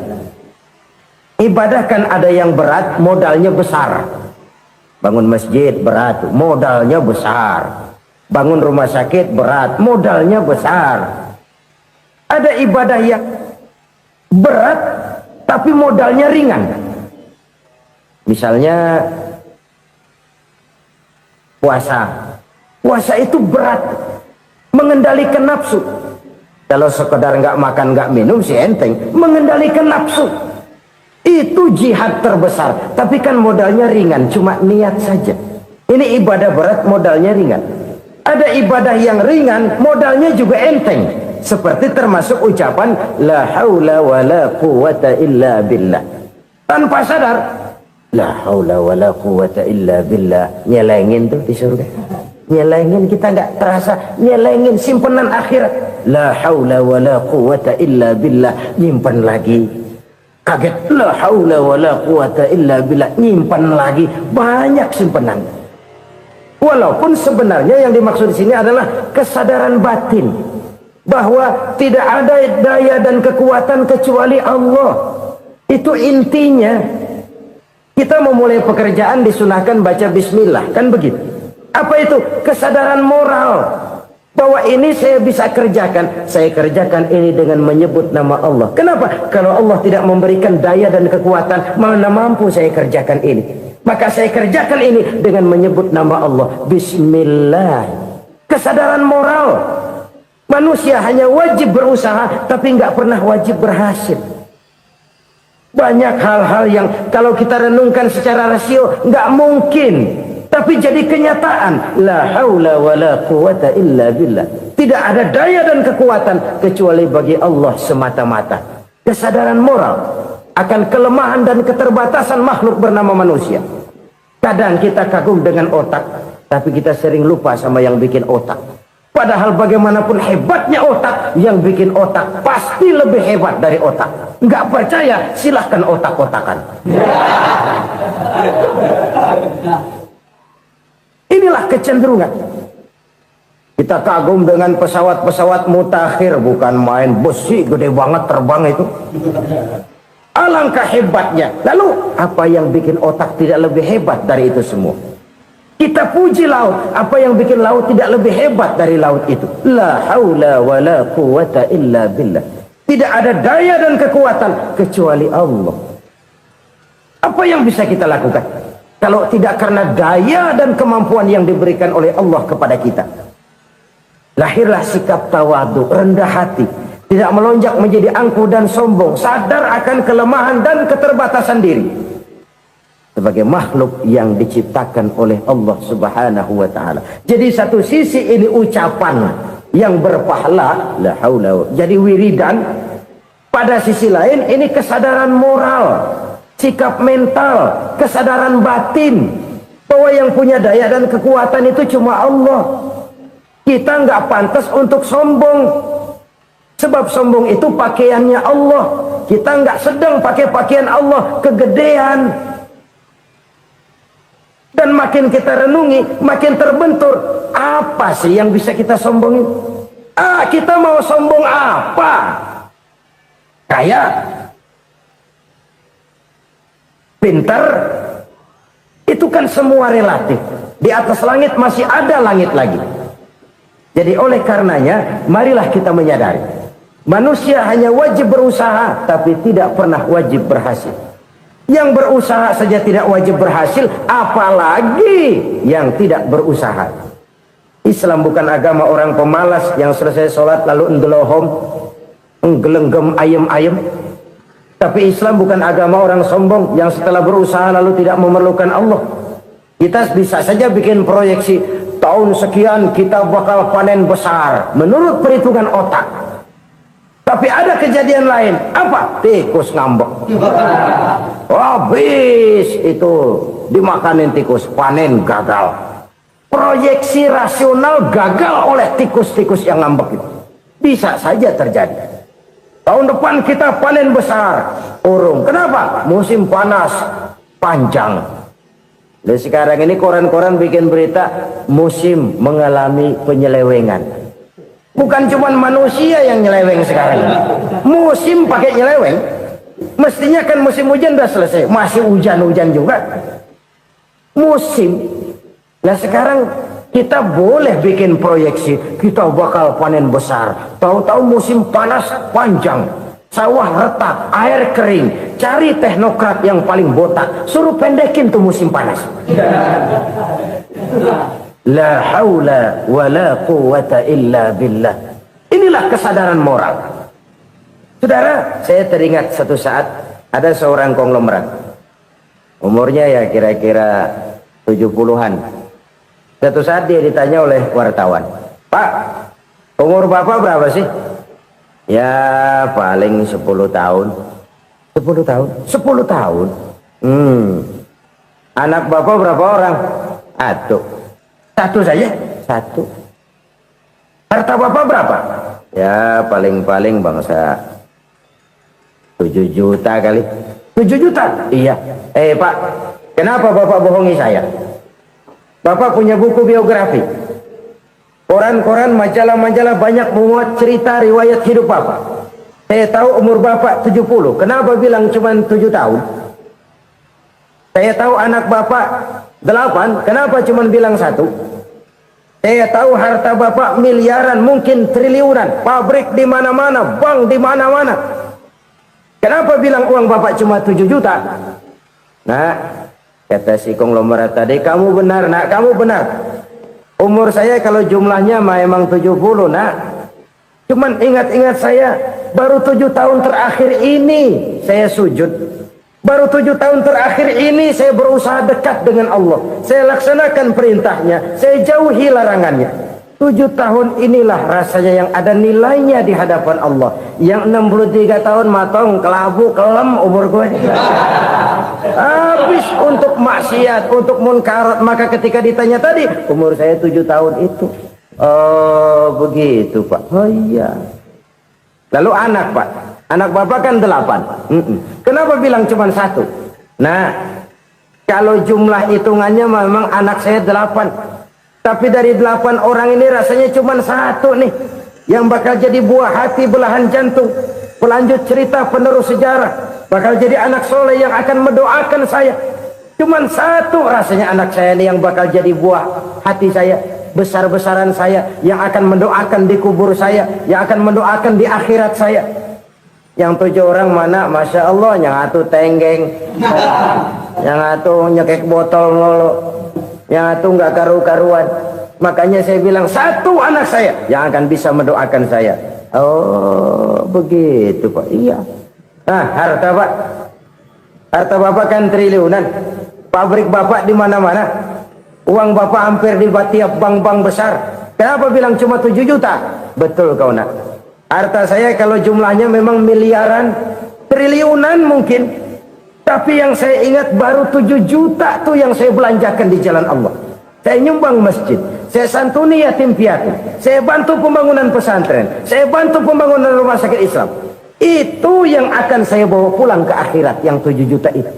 Ibadah kan ada yang berat, modalnya besar. Bangun masjid berat, modalnya besar. Bangun rumah sakit berat, modalnya besar. Ada ibadah yang berat tapi modalnya ringan. Misalnya puasa. Puasa itu berat, mengendalikan nafsu. Kalau sekedar nggak makan nggak minum sih enteng, mengendalikan nafsu. Itu jihad terbesar, tapi kan modalnya ringan, cuma niat saja. Ini ibadah berat, modalnya ringan. Ada ibadah yang ringan, modalnya juga enteng. Seperti termasuk ucapan la haula wa la quwwata illa billah. tanpa sadar. La haula wala quwata illa billah. Nyelengin tuh di surga. Nyelengin, kita nggak terasa. Nyelengin simpenan akhirat. La haula wala quwata illa billah. Nyimpan lagi. Kaget. La haula wala quwata illa billah. Nyimpan lagi. Banyak simpenan. Walaupun sebenarnya yang dimaksud di sini adalah kesadaran batin. Bahwa tidak ada daya dan kekuatan kecuali Allah. Itu intinya. Kita memulai pekerjaan disunahkan baca bismillah, kan begitu? Apa itu? Kesadaran moral bahwa ini saya bisa kerjakan. Saya kerjakan ini dengan menyebut nama Allah. Kenapa? Kalau Allah tidak memberikan daya dan kekuatan, mana mampu saya kerjakan ini. Maka saya kerjakan ini dengan menyebut nama Allah. Bismillah. Kesadaran moral. Manusia hanya wajib berusaha, tapi nggak pernah wajib berhasil. Banyak hal-hal yang kalau kita renungkan secara rasio nggak mungkin, tapi jadi kenyataan. La haula wala quwata illa billah. Tidak ada daya dan kekuatan kecuali bagi Allah semata-mata. Kesadaran moral akan kelemahan dan keterbatasan makhluk bernama manusia. Kadang kita kagum dengan otak, tapi kita sering lupa sama yang bikin otak. Padahal bagaimanapun hebatnya otak, yang bikin otak pasti lebih hebat dari otak. Nggak percaya, silahkan otak-otakan. Inilah kecenderungan. Kita kagum dengan pesawat-pesawat mutakhir, bukan main, besi gede banget terbang itu. Alangkah hebatnya. Lalu apa yang bikin otak tidak lebih hebat dari itu semua? Kita puji laut, apa yang bikin laut tidak lebih hebat dari laut itu? La haula wala quwata illa billah. Tidak ada daya dan kekuatan kecuali Allah. Apa yang bisa kita lakukan kalau tidak karena daya dan kemampuan yang diberikan oleh Allah kepada kita? Lahirlah sikap tawadu, rendah hati, tidak melonjak menjadi angkuh dan sombong, sadar akan kelemahan dan keterbatasan diri. Sebagai makhluk yang diciptakan oleh Allah Subhanahu wa ta'ala. Jadi satu sisi ini ucapan yang berpahala, la haula, jadi wiridan. Pada sisi lain ini kesadaran moral, sikap mental, kesadaran batin bahwa yang punya daya dan kekuatan itu cuma Allah. Kita nggak pantas untuk sombong, sebab sombong itu pakaiannya Allah. Kita nggak sedang pakai pakaian Allah, kegedean. Dan makin kita renungi, makin terbentur. Apa sih yang bisa kita sombongin? Kita mau sombong apa? Kaya? Pintar? Itu kan semua relatif. Di atas langit masih ada langit lagi. Jadi oleh karenanya, marilah kita menyadari. Manusia hanya wajib berusaha, tapi tidak pernah wajib berhasil. Yang berusaha saja tidak wajib berhasil, apalagi yang tidak berusaha. Islam bukan agama orang pemalas yang selesai sholat lalu enggelohom, enggelenggem ayem-ayem. Tapi Islam bukan agama orang sombong yang setelah berusaha lalu tidak memerlukan Allah. Kita bisa saja bikin proyeksi, tahun sekian kita bakal panen besar menurut perhitungan otak. Tapi ada kejadian lain. Apa? Tikus ngambek. Habis itu dimakanin tikus, panen gagal. Proyeksi rasional gagal oleh tikus-tikus yang ngambek itu. Bisa saja terjadi. Tahun depan kita panen besar, urung. Kenapa? Musim panas panjang. Dan sekarang ini koran-koran bikin berita musim mengalami penyelewengan. Bukan cuma manusia yang nyeleweng sekarang. Musim pakai nyeleweng. Mestinya kan musim hujan udah selesai, masih hujan-hujan juga. Musim. Nah sekarang kita boleh bikin proyeksi, kita bakal panen besar. Tahu-tahu musim panas panjang, sawah retak, air kering. Cari teknokrat yang paling botak, suruh pendekin tuh musim panas. La haula wala quwata illa billah. Inilah kesadaran moral. Saudara, saya teringat satu saat ada seorang konglomerat. Umurnya ya kira-kira 70-an. Satu saat dia ditanya oleh wartawan, "Pak, umur Bapak berapa sih?" "Ya paling 10 tahun." 10 tahun. 10 tahun. Anak bapak berapa orang? Satu saja. Satu. Harta bapak berapa? Ya paling-paling bangsa 7 juta kali. 7 juta? Iya. Pak, kenapa bapak bohongi saya? Bapak punya buku biografi. Koran-koran, majalah-majalah banyak memuat cerita riwayat hidup bapak. Saya tahu umur bapak 70. Kenapa bilang cuma 7 tahun? Saya tahu anak bapak 8. Kenapa cuma bilang 1? Saya tahu harta bapak miliaran, mungkin triliunan. Pabrik di mana-mana, bank di mana-mana. Kenapa bilang uang bapak cuma 7 juta? Nah, kata si konglomerat tadi, kamu benar nak, kamu benar. Umur saya kalau jumlahnya memang 70 nak. Cuman ingat-ingat saya, baru 7 tahun terakhir ini saya sujud. Baru 7 tahun terakhir ini saya berusaha dekat dengan Allah. Saya laksanakan perintahnya, saya jauhi larangannya. 7 tahun inilah rasanya yang ada nilainya di hadapan Allah. Yang 63 tahun matong, kelabu, kelem umur gue. Habis untuk maksiat, untuk munkarat. Maka ketika ditanya tadi, umur saya 7 tahun itu. Oh begitu Pak. Oh iya. Lalu anak Pak. Anak bapak kan 8. Kenapa bilang cuma 1? Nah, kalau jumlah hitungannya memang anak saya 8. Tapi dari 8 orang ini rasanya cuma 1 nih. Yang bakal jadi buah hati, belahan jantung. Pelanjut cerita, penerus sejarah. Bakal jadi anak soleh yang akan mendoakan saya. Cuma 1 rasanya anak saya ini yang bakal jadi buah hati saya. Besar-besaran saya. Yang akan mendoakan di kubur saya. Yang akan mendoakan di akhirat saya. Yang 7 orang mana? Masya Allah, yang atu tenggeng, yang atu nyekek botol mulu, yang atu nggak karu-karuan. Makanya saya bilang 1 anak saya yang akan bisa mendoakan saya. Oh begitu Pak. Iya. Nah harta Pak, harta bapak kan triliunan. Pabrik bapak di mana-mana. Uang bapak hampir di tiap bank-bank besar. Kenapa bilang cuma 7 juta? Betul kau nak. Harta saya kalau jumlahnya memang miliaran, triliunan mungkin. Tapi yang saya ingat baru 7 juta tuh yang saya belanjakan di jalan Allah. Saya nyumbang masjid, saya santuni yatim piatu, saya bantu pembangunan pesantren, saya bantu pembangunan rumah sakit Islam. Itu yang akan saya bawa pulang ke akhirat, yang 7 juta itu.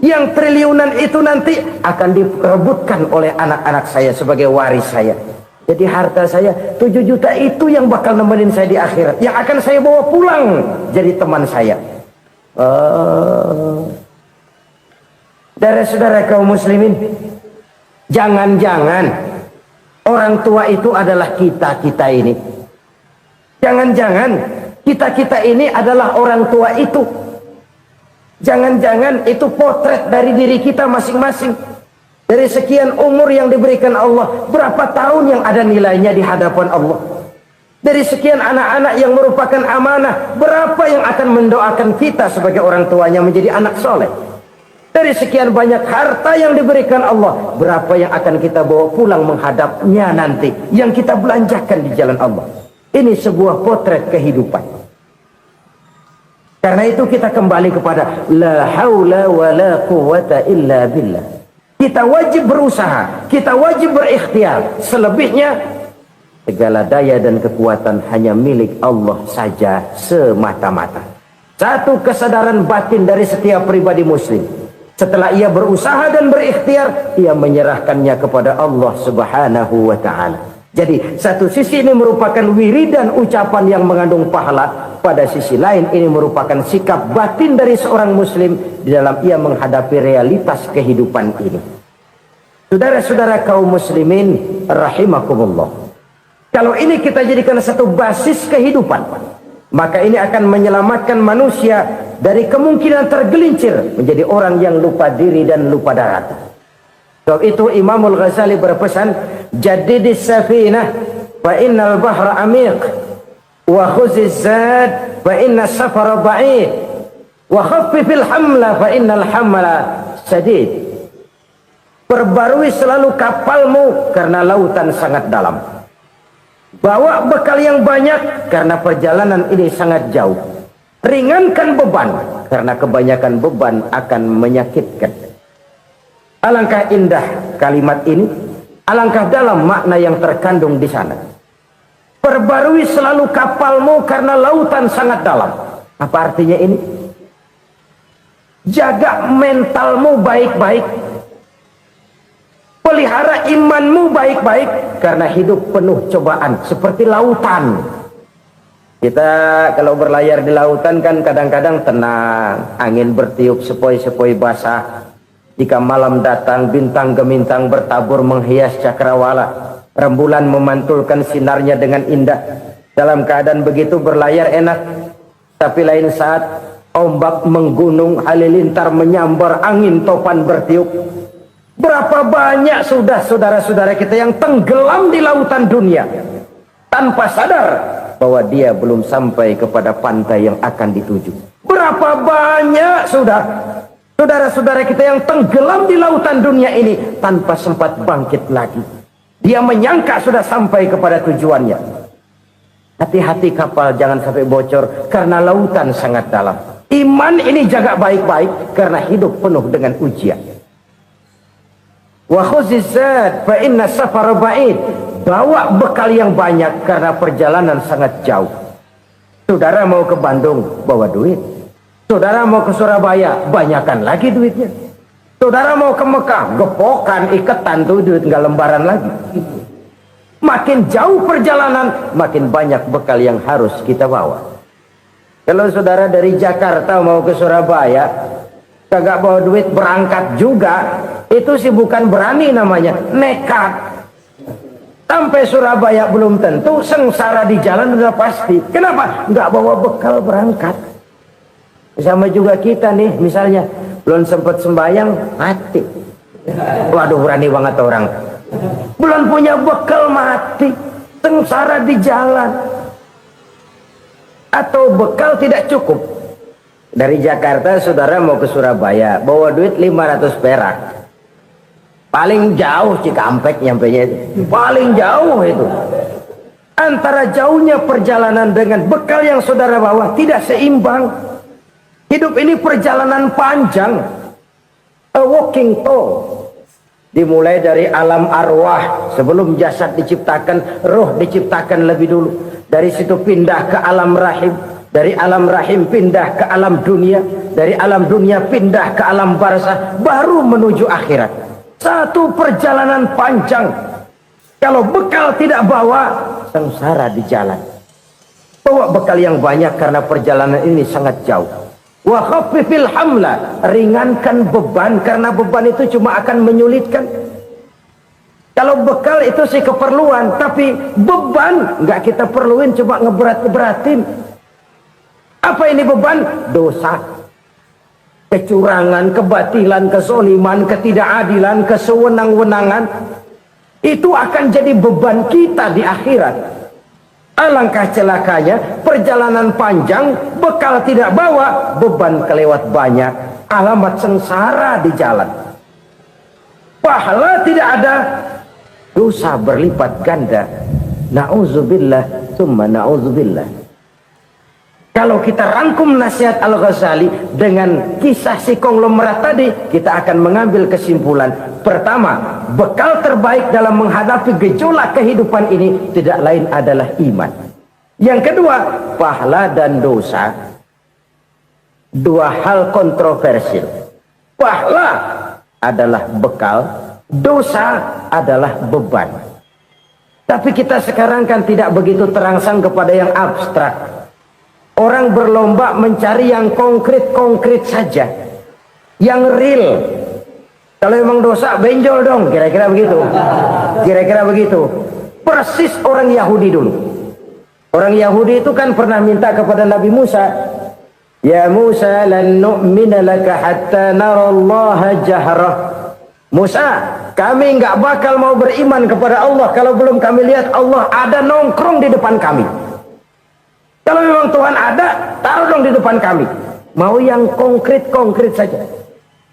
Yang triliunan itu nanti akan diperebutkan oleh anak-anak saya sebagai waris saya. Jadi harta saya 7 juta itu yang bakal nemenin saya di akhirat. Yang akan saya bawa pulang jadi teman saya. Saudara-saudara kaum muslimin, jangan-jangan orang tua itu adalah kita-kita ini. Jangan-jangan kita-kita ini adalah orang tua itu. Jangan-jangan itu potret dari diri kita masing-masing. Dari sekian umur yang diberikan Allah, berapa tahun yang ada nilainya di hadapan Allah? Dari sekian anak-anak yang merupakan amanah, berapa yang akan mendoakan kita sebagai orang tuanya menjadi anak soleh? Dari sekian banyak harta yang diberikan Allah, berapa yang akan kita bawa pulang menghadapnya nanti, yang kita belanjakan di jalan Allah? Ini sebuah potret kehidupan. Karena itu kita kembali kepada la haula wa la quwwata illa billah. Kita wajib berusaha, kita wajib berikhtiar. Selebihnya segala daya dan kekuatan hanya milik Allah saja semata-mata. Satu kesadaran batin dari setiap pribadi muslim. Setelah ia berusaha dan berikhtiar, ia menyerahkannya kepada Allah Subhanahu wa ta'ala. Jadi satu sisi ini merupakan wiridan ucapan yang mengandung pahala. Pada sisi lain ini merupakan sikap batin dari seorang muslim di dalam ia menghadapi realitas kehidupan ini. Saudara-saudara kaum muslimin rahimakumullah. Kalau ini kita jadikan satu basis kehidupan, maka ini akan menyelamatkan manusia dari kemungkinan tergelincir menjadi orang yang lupa diri dan lupa darat. Sebab itu Imamul Ghazali berpesan, jadidis safinah fa innal bahra amiq wa khuziz zad fa inna safara ba'id wa khaffifil hamla fa innal hamla sadid. Perbarui selalu kapalmu karena lautan sangat dalam. Bawa bekal yang banyak karena perjalanan ini sangat jauh. Ringankan beban, karena kebanyakan beban akan menyakitkan. Alangkah indah kalimat ini, alangkah dalam makna yang terkandung di sana. Perbarui selalu kapalmu karena lautan sangat dalam. Apa artinya ini? Jaga mentalmu baik-baik. Pelihara imanmu baik-baik, karena hidup penuh cobaan seperti lautan. Kita kalau berlayar di lautan kan kadang-kadang tenang, angin bertiup sepoi-sepoi basah. Jika malam datang, bintang gemintang bertabur menghias cakrawala. Rembulan memantulkan sinarnya dengan indah. Dalam keadaan begitu berlayar enak. Tapi lain saat ombak menggunung, halilintar menyambar, angin topan bertiup. Berapa banyak sudah saudara-saudara kita yang tenggelam di lautan dunia tanpa sadar bahwa dia belum sampai kepada pantai yang akan dituju. Berapa banyak saudara-saudara kita yang tenggelam di lautan dunia ini tanpa sempat bangkit lagi. Dia menyangka sudah sampai kepada tujuannya. Hati-hati kapal jangan sampai bocor karena lautan sangat dalam. Iman ini jaga baik-baik karena hidup penuh dengan ujian. Wa khuzizat fa inna safara ba'id. Bawa bekal yang banyak karena perjalanan sangat jauh. Saudara mau ke Bandung, bawa duit. Saudara mau ke Surabaya, banyakan lagi duitnya. Saudara mau ke Mekah, gepokan, iketan tuh duit, nggak lembaran lagi. Makin jauh perjalanan, makin banyak bekal yang harus kita bawa. Kalau saudara dari Jakarta mau ke Surabaya, kagak bawa duit berangkat juga, itu sih bukan berani namanya, nekat. Sampai Surabaya belum tentu, sengsara di jalan udah pasti. Kenapa? Nggak bawa bekal berangkat. Sama juga kita nih, misalnya belum sempat sembahyang, mati. Waduh, berani banget orang. Belum punya bekal, mati. Sengsara di jalan. Atau bekal tidak cukup. Dari Jakarta saudara mau ke Surabaya, bawa duit 500 perak. Paling jauh Cikampek nyampenya itu. Paling jauh itu. Antara jauhnya perjalanan dengan bekal yang saudara bawa tidak seimbang. Hidup ini perjalanan panjang. A walking tour. Dimulai dari alam arwah. Sebelum jasad diciptakan, roh diciptakan lebih dulu. Dari situ pindah ke alam rahim. Dari alam rahim pindah ke alam dunia. Dari alam dunia pindah ke alam barzah. Baru menuju akhirat. Satu perjalanan panjang. Kalau bekal tidak bawa, sengsara di jalan. Bawa bekal yang banyak karena perjalanan ini sangat jauh. Wa khaffifil hamla, ringankan beban karena beban itu cuma akan menyulitkan. Kalau bekal itu sih keperluan, tapi beban nggak kita perluin, cuma ngeberat-beratin. Apa ini beban? Dosa, kecurangan, kebatilan, kesoliman, ketidakadilan, kesewenang-wenangan. Itu akan jadi beban kita di akhirat. Alangkah celakanya, perjalanan panjang, bekal tidak bawa, beban kelewat banyak, alamat sengsara di jalan. Pahala tidak ada, dosa berlipat ganda. Na'udzubillah, summa na'udzubillah. Kalau kita rangkum nasihat Al-Ghazali dengan kisah si konglomerat tadi, kita akan mengambil kesimpulan. Pertama, bekal terbaik dalam menghadapi gejolak kehidupan ini tidak lain adalah iman. Yang kedua, pahala dan dosa. Dua hal kontroversial. Pahala adalah bekal, dosa adalah beban. Tapi kita sekarang kan tidak begitu terangsang kepada yang abstrak. Orang berlomba mencari yang konkret-konkret saja, yang real. Kalau memang dosa, benjol dong, kira-kira begitu. Kira-kira begitu. Persis orang Yahudi dulu. Orang Yahudi itu kan pernah minta kepada Nabi Musa, Ya Musa, lan nu'mina laka hatta narallaha jahrah. Musa, kami nggak bakal mau beriman kepada Allah kalau belum kami lihat Allah ada nongkrong di depan kami. Kalau memang Tuhan ada, taruh dong di depan kami. Mau yang konkret-konkret saja.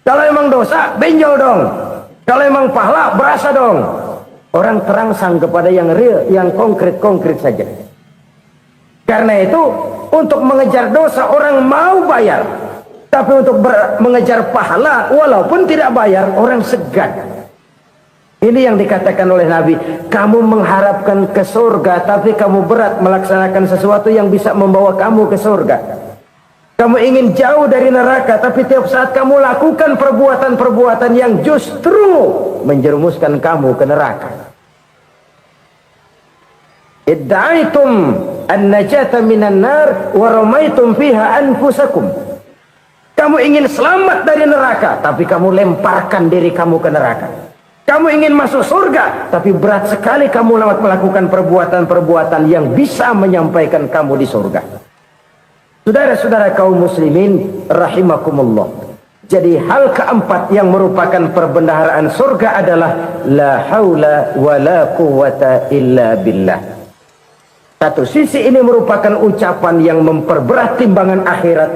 Kalau memang dosa, benjol dong. Kalau memang pahala, berasa dong. Orang terangsang kepada yang real, yang konkret-konkret saja. Karena itu untuk mengejar dosa orang mau bayar, tapi untuk mengejar pahala walaupun tidak bayar orang segan. Ini yang dikatakan oleh Nabi, kamu mengharapkan ke surga tapi kamu berat melaksanakan sesuatu yang bisa membawa kamu ke surga. Kamu ingin jauh dari neraka tapi tiap saat kamu lakukan perbuatan-perbuatan yang justru menjerumuskan kamu ke neraka. Idda'aitum an-najata minan nar wa ramaitum fiha anfusakum. Kamu ingin selamat dari neraka tapi kamu lemparkan diri kamu ke neraka. Kamu ingin masuk surga tapi berat sekali kamu melakukan perbuatan-perbuatan yang bisa menyampaikan kamu di surga. Saudara-saudara kaum muslimin rahimakumullah. Jadi hal keempat yang merupakan perbendaharaan surga adalah la haula wa la quwwata illa billah. Satu sisi ini merupakan ucapan yang memperberat timbangan akhirat.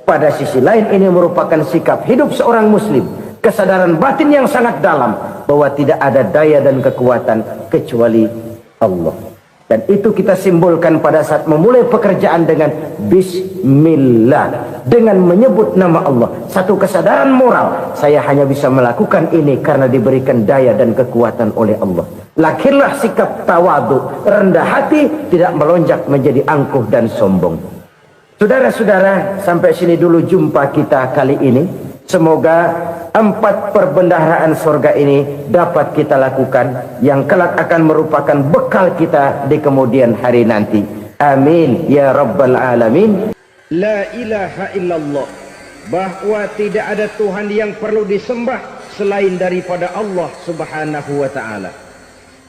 Pada sisi lain ini merupakan sikap hidup seorang muslim. Kesadaran batin yang sangat dalam bahwa tidak ada daya dan kekuatan kecuali Allah. Dan itu kita simbolkan pada saat memulai pekerjaan dengan Bismillah, dengan menyebut nama Allah. Satu kesadaran moral, saya hanya bisa melakukan ini karena diberikan daya dan kekuatan oleh Allah. Lahirlah sikap tawadu, rendah hati, tidak melonjak menjadi angkuh dan sombong. Saudara-saudara, sampai sini dulu jumpa kita kali ini. Semoga 4 perbendaharaan surga ini dapat kita lakukan, yang kelak akan merupakan bekal kita di kemudian hari nanti. Amin ya rabbal alamin. La ilaha illallah, bahwa tidak ada Tuhan yang perlu disembah selain daripada Allah subhanahu wa ta'ala.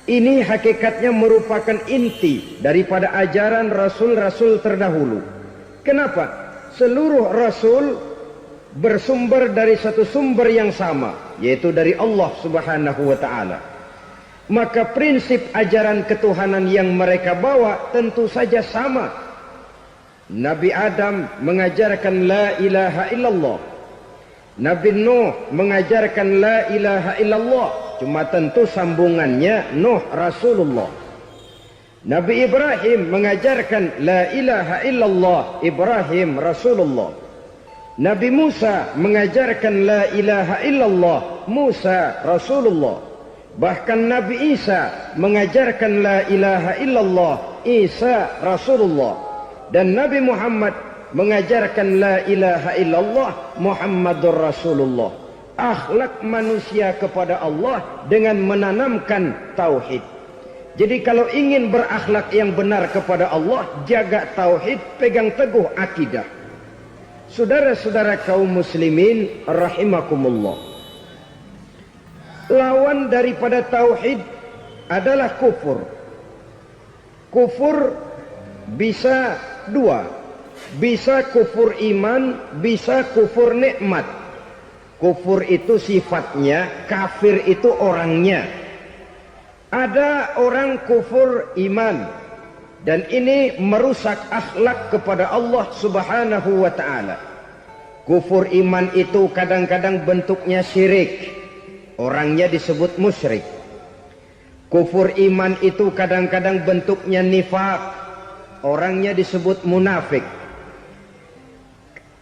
Ini hakikatnya merupakan inti daripada ajaran rasul-rasul terdahulu. Kenapa? Seluruh rasul bersumber dari satu sumber yang sama, yaitu dari Allah subhanahu wa ta'ala. Maka prinsip ajaran ketuhanan yang mereka bawa tentu saja sama. Nabi Adam mengajarkan la ilaha illallah, Nabi Nuh mengajarkan la ilaha illallah, cuma tentu sambungannya Nuh Rasulullah. Nabi Ibrahim mengajarkan la ilaha illallah, Ibrahim Rasulullah. Nabi Musa mengajarkan la ilaha illallah, Musa Rasulullah. Bahkan Nabi Isa mengajarkan la ilaha illallah, Isa Rasulullah. Dan Nabi Muhammad mengajarkan la ilaha illallah, Muhammadur Rasulullah. Akhlak manusia kepada Allah dengan menanamkan tauhid. Jadi kalau ingin berakhlak yang benar kepada Allah, jaga tauhid, pegang teguh akidah. Saudara-saudara kaum muslimin rahimakumullah, lawan daripada tauhid adalah kufur. Kufur bisa 2, bisa kufur iman, bisa kufur nikmat. Kufur itu sifatnya, kafir itu orangnya. Ada orang kufur iman, dan ini merusak akhlak kepada Allah subhanahu wa ta'ala. Kufur iman itu kadang-kadang bentuknya syirik, orangnya disebut musyrik. Kufur iman itu kadang-kadang bentuknya nifaq, orangnya disebut munafik.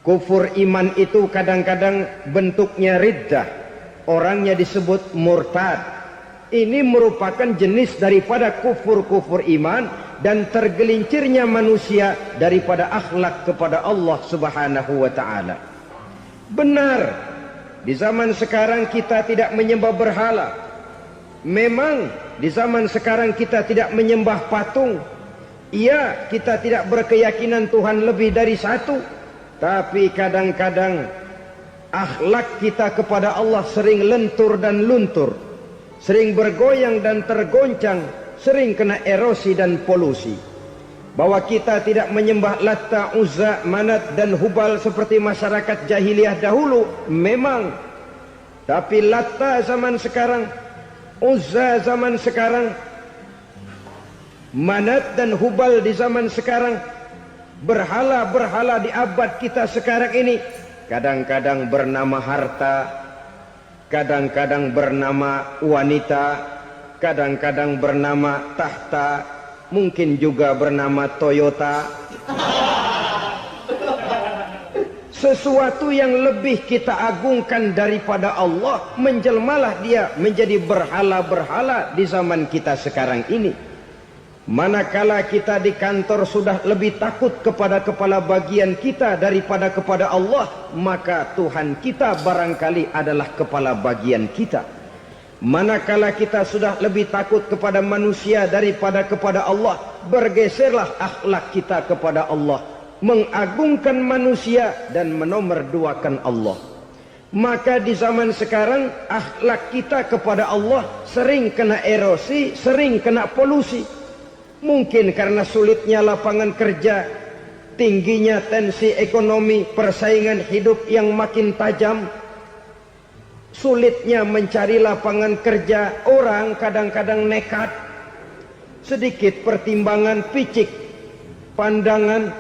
Kufur iman itu kadang-kadang bentuknya riddah, orangnya disebut murtad. Ini merupakan jenis daripada kufur-kufur iman dan tergelincirnya manusia daripada akhlak kepada Allah subhanahu wa ta'ala. Benar, di zaman sekarang kita tidak menyembah berhala. Memang di zaman sekarang kita tidak menyembah patung. Iya, kita tidak berkeyakinan Tuhan lebih dari satu. Tapi kadang-kadang akhlak kita kepada Allah sering lentur dan luntur, sering bergoyang dan tergoncang, sering kena erosi dan polusi. Bahwa kita tidak menyembah Latta, Uzza, Manat dan Hubal seperti masyarakat jahiliyah dahulu, memang. Tapi Latta zaman sekarang, Uzza zaman sekarang, Manat dan Hubal di zaman sekarang, berhala-berhala di abad kita sekarang ini, kadang-kadang bernama harta, kadang-kadang bernama wanita, kadang-kadang bernama tahta, mungkin juga bernama Toyota. Sesuatu yang lebih kita agungkan daripada Allah, menjelmalah dia menjadi berhala-berhala di zaman kita sekarang ini. Manakala kita di kantor sudah lebih takut kepada kepala bagian kita daripada kepada Allah, maka Tuhan kita barangkali adalah kepala bagian kita. Manakala kita sudah lebih takut kepada manusia daripada kepada Allah, bergeserlah akhlak kita kepada Allah, mengagungkan manusia dan menomorduakan Allah. Maka di zaman sekarang akhlak kita kepada Allah sering kena erosi, sering kena polusi. Mungkin karena sulitnya lapangan kerja, tingginya tensi ekonomi, persaingan hidup yang makin tajam, sulitnya mencari lapangan kerja, orang kadang-kadang nekat, sedikit pertimbangan, picik pandangan,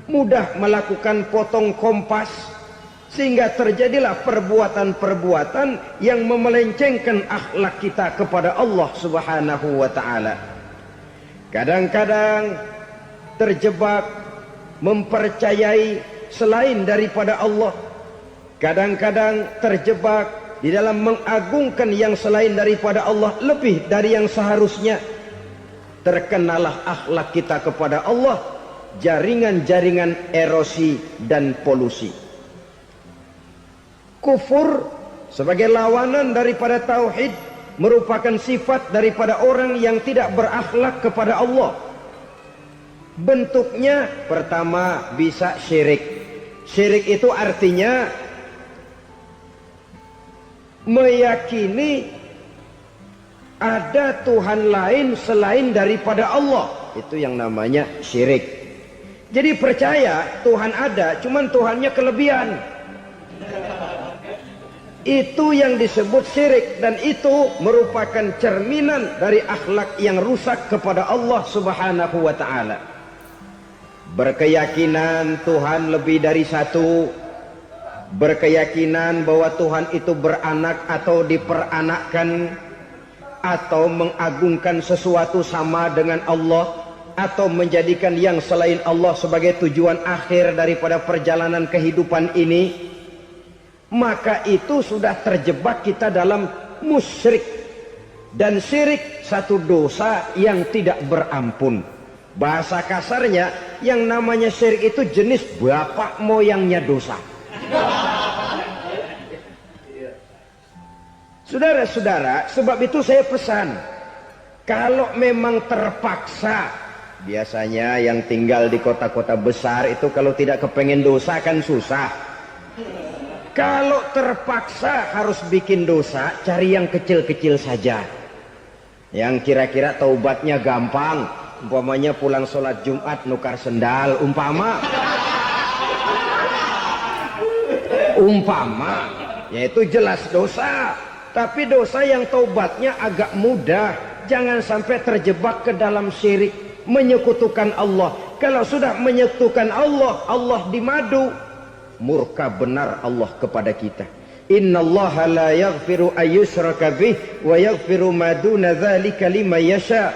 mudah melakukan potong kompas, sehingga terjadilah perbuatan-perbuatan yang memelencengkan akhlak kita kepada Allah Subhanahu wa ta'ala. Kadang-kadang terjebak mempercayai selain daripada Allah. Kadang-kadang terjebak di dalam mengagungkan yang selain daripada Allah lebih dari yang seharusnya. Terkenalah akhlak kita kepada Allah jaringan-jaringan erosi dan polusi. Kufur sebagai lawanan daripada tauhid merupakan sifat daripada orang yang tidak berakhlak kepada Allah. Bentuknya pertama bisa syirik. Syirik itu artinya meyakini ada Tuhan lain selain daripada Allah. Itu yang namanya syirik. Jadi percaya Tuhan ada, cuman Tuhannya kelebihan. Itu yang disebut syirik, dan itu merupakan cerminan dari akhlak yang rusak kepada Allah Subhanahu wa ta'ala. Berkeyakinan Tuhan lebih dari satu, berkeyakinan bahwa Tuhan itu beranak atau diperanakkan, atau mengagungkan sesuatu sama dengan Allah, atau menjadikan yang selain Allah sebagai tujuan akhir daripada perjalanan kehidupan ini, maka itu sudah terjebak kita dalam musyrik. Dan syirik satu dosa yang tidak berampun. Bahasa kasarnya, yang namanya syirik itu jenis bapak moyangnya dosa. Saudara-saudara, sebab itu saya pesan, kalau memang terpaksa, biasanya yang tinggal di kota-kota besar itu kalau tidak kepengen dosa kan susah. Kalau terpaksa harus bikin dosa, cari yang kecil-kecil saja, yang kira-kira taubatnya gampang. Umpamanya pulang sholat Jumat nukar sendal, umpama, yaitu jelas dosa. Tapi dosa yang taubatnya agak mudah. Jangan sampai terjebak ke dalam syirik, menyekutukan Allah. Kalau sudah menyekutukan Allah, Allah dimadu, murka benar Allah kepada kita. Innallaha la yaghfiru ayyushraka bih wa yaghfiru ma duna dzalika liman yasha.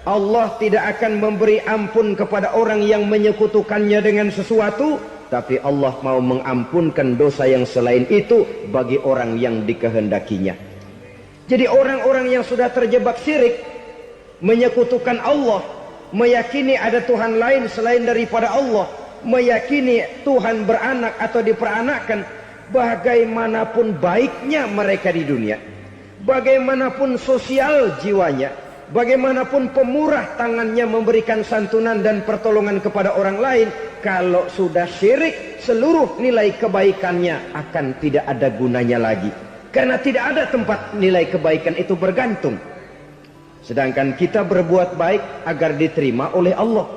Allah tidak akan memberi ampun kepada orang yang menyekutukannya dengan sesuatu, tapi Allah mau mengampunkan dosa yang selain itu bagi orang yang dikehendakinya. Jadi orang-orang yang sudah terjebak syirik, menyekutukan Allah, meyakini ada Tuhan lain selain daripada Allah, meyakini Tuhan beranak atau diperanakkan, bagaimanapun baiknya mereka di dunia, bagaimanapun sosial jiwanya, bagaimanapun pemurah tangannya memberikan santunan dan pertolongan kepada orang lain, kalau sudah syirik, seluruh nilai kebaikannya akan tidak ada gunanya lagi, karena tidak ada tempat nilai kebaikan itu bergantung. Sedangkan kita berbuat baik agar diterima oleh Allah.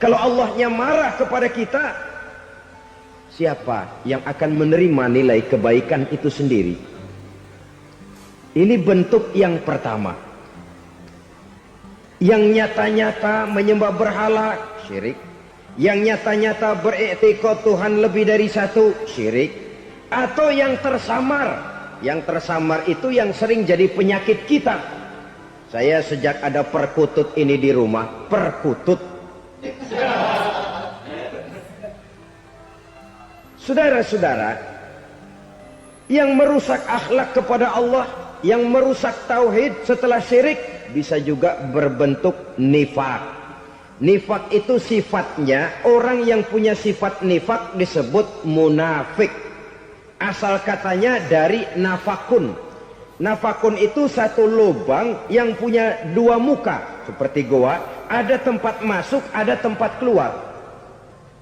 Kalau Allahnya marah kepada kita, siapa yang akan menerima nilai kebaikan itu sendiri? Ini bentuk yang pertama. Yang nyata-nyata menyembah berhala, syirik. Yang nyata-nyata beriktikad Tuhan lebih dari satu, syirik. Atau yang tersamar. Yang tersamar itu yang sering jadi penyakit kita. Saya sejak ada perkutut ini di rumah, perkutut. Saudara-saudara, yang merusak akhlak kepada Allah, yang merusak tauhid setelah syirik, bisa juga berbentuk nifak. Nifak itu sifatnya, orang yang punya sifat nifak disebut munafik. Asal katanya dari nafakun. Nafakun itu satu lubang yang punya dua muka, seperti goa, ada tempat masuk, ada tempat keluar.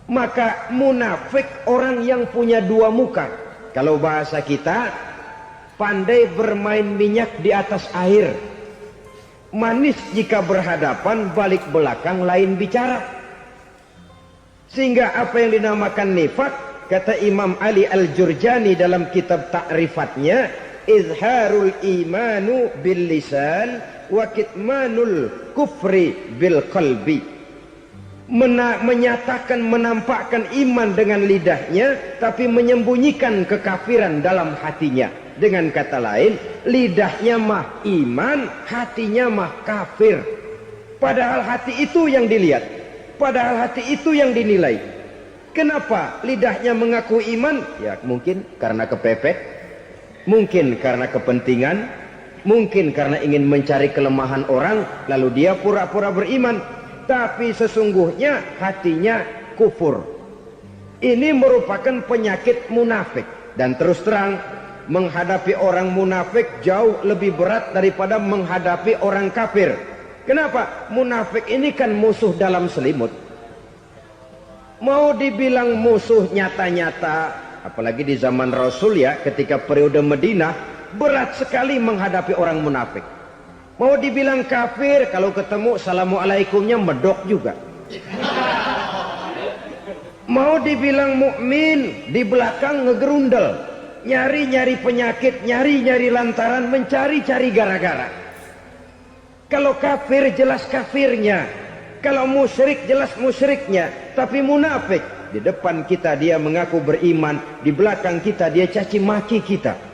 Maka munafik orang yang punya dua muka. Kalau bahasa kita, pandai bermain minyak di atas air. Manis jika berhadapan, balik belakang lain bicara. Sehingga apa yang dinamakan nifak, kata Imam Ali Al-Jurjani dalam kitab ta'rifatnya, izharul imanu bil lisan wa kitmanul kufri bil qalbi. Menyatakan, menampakkan iman dengan lidahnya, tapi menyembunyikan kekafiran dalam hatinya. Dengan kata lain, lidahnya mah iman, hatinya mah kafir. Padahal hati itu yang dilihat, padahal hati itu yang dinilai. Kenapa lidahnya mengaku iman? Ya mungkin karena kepepet, mungkin karena kepentingan, mungkin karena ingin mencari kelemahan orang, lalu dia pura-pura beriman. Tapi sesungguhnya hatinya kufur. Ini merupakan penyakit munafik. Dan terus terang, menghadapi orang munafik jauh lebih berat daripada menghadapi orang kafir. Kenapa? Munafik ini kan musuh dalam selimut. Mau dibilang musuh nyata-nyata, apalagi di zaman Rasul ya, ketika periode Madinah, berat sekali menghadapi orang munafik. Mau dibilang kafir, kalau ketemu assalamualaikumnya medok juga. Mau dibilang mukmin, di belakang ngegerundel, nyari-nyari penyakit, nyari-nyari lantaran, mencari-cari gara-gara. Kalau kafir jelas kafirnya, kalau musyrik jelas musyriknya. Tapi munafik, di depan kita dia mengaku beriman, di belakang kita dia caci maki kita.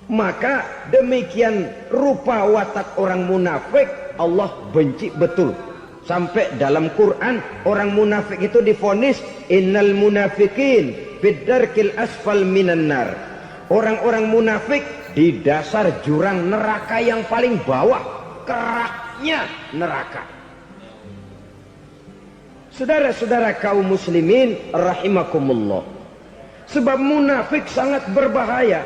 Maka demikian rupa watak orang munafik, Allah benci betul. Sampai dalam Quran orang munafik itu divonis innal munafikin fid darkil asfal minan nar. Orang-orang munafik di dasar jurang neraka yang paling bawah, keraknya neraka. Saudara-saudara kaum muslimin rahimakumullah, sebab munafik sangat berbahaya,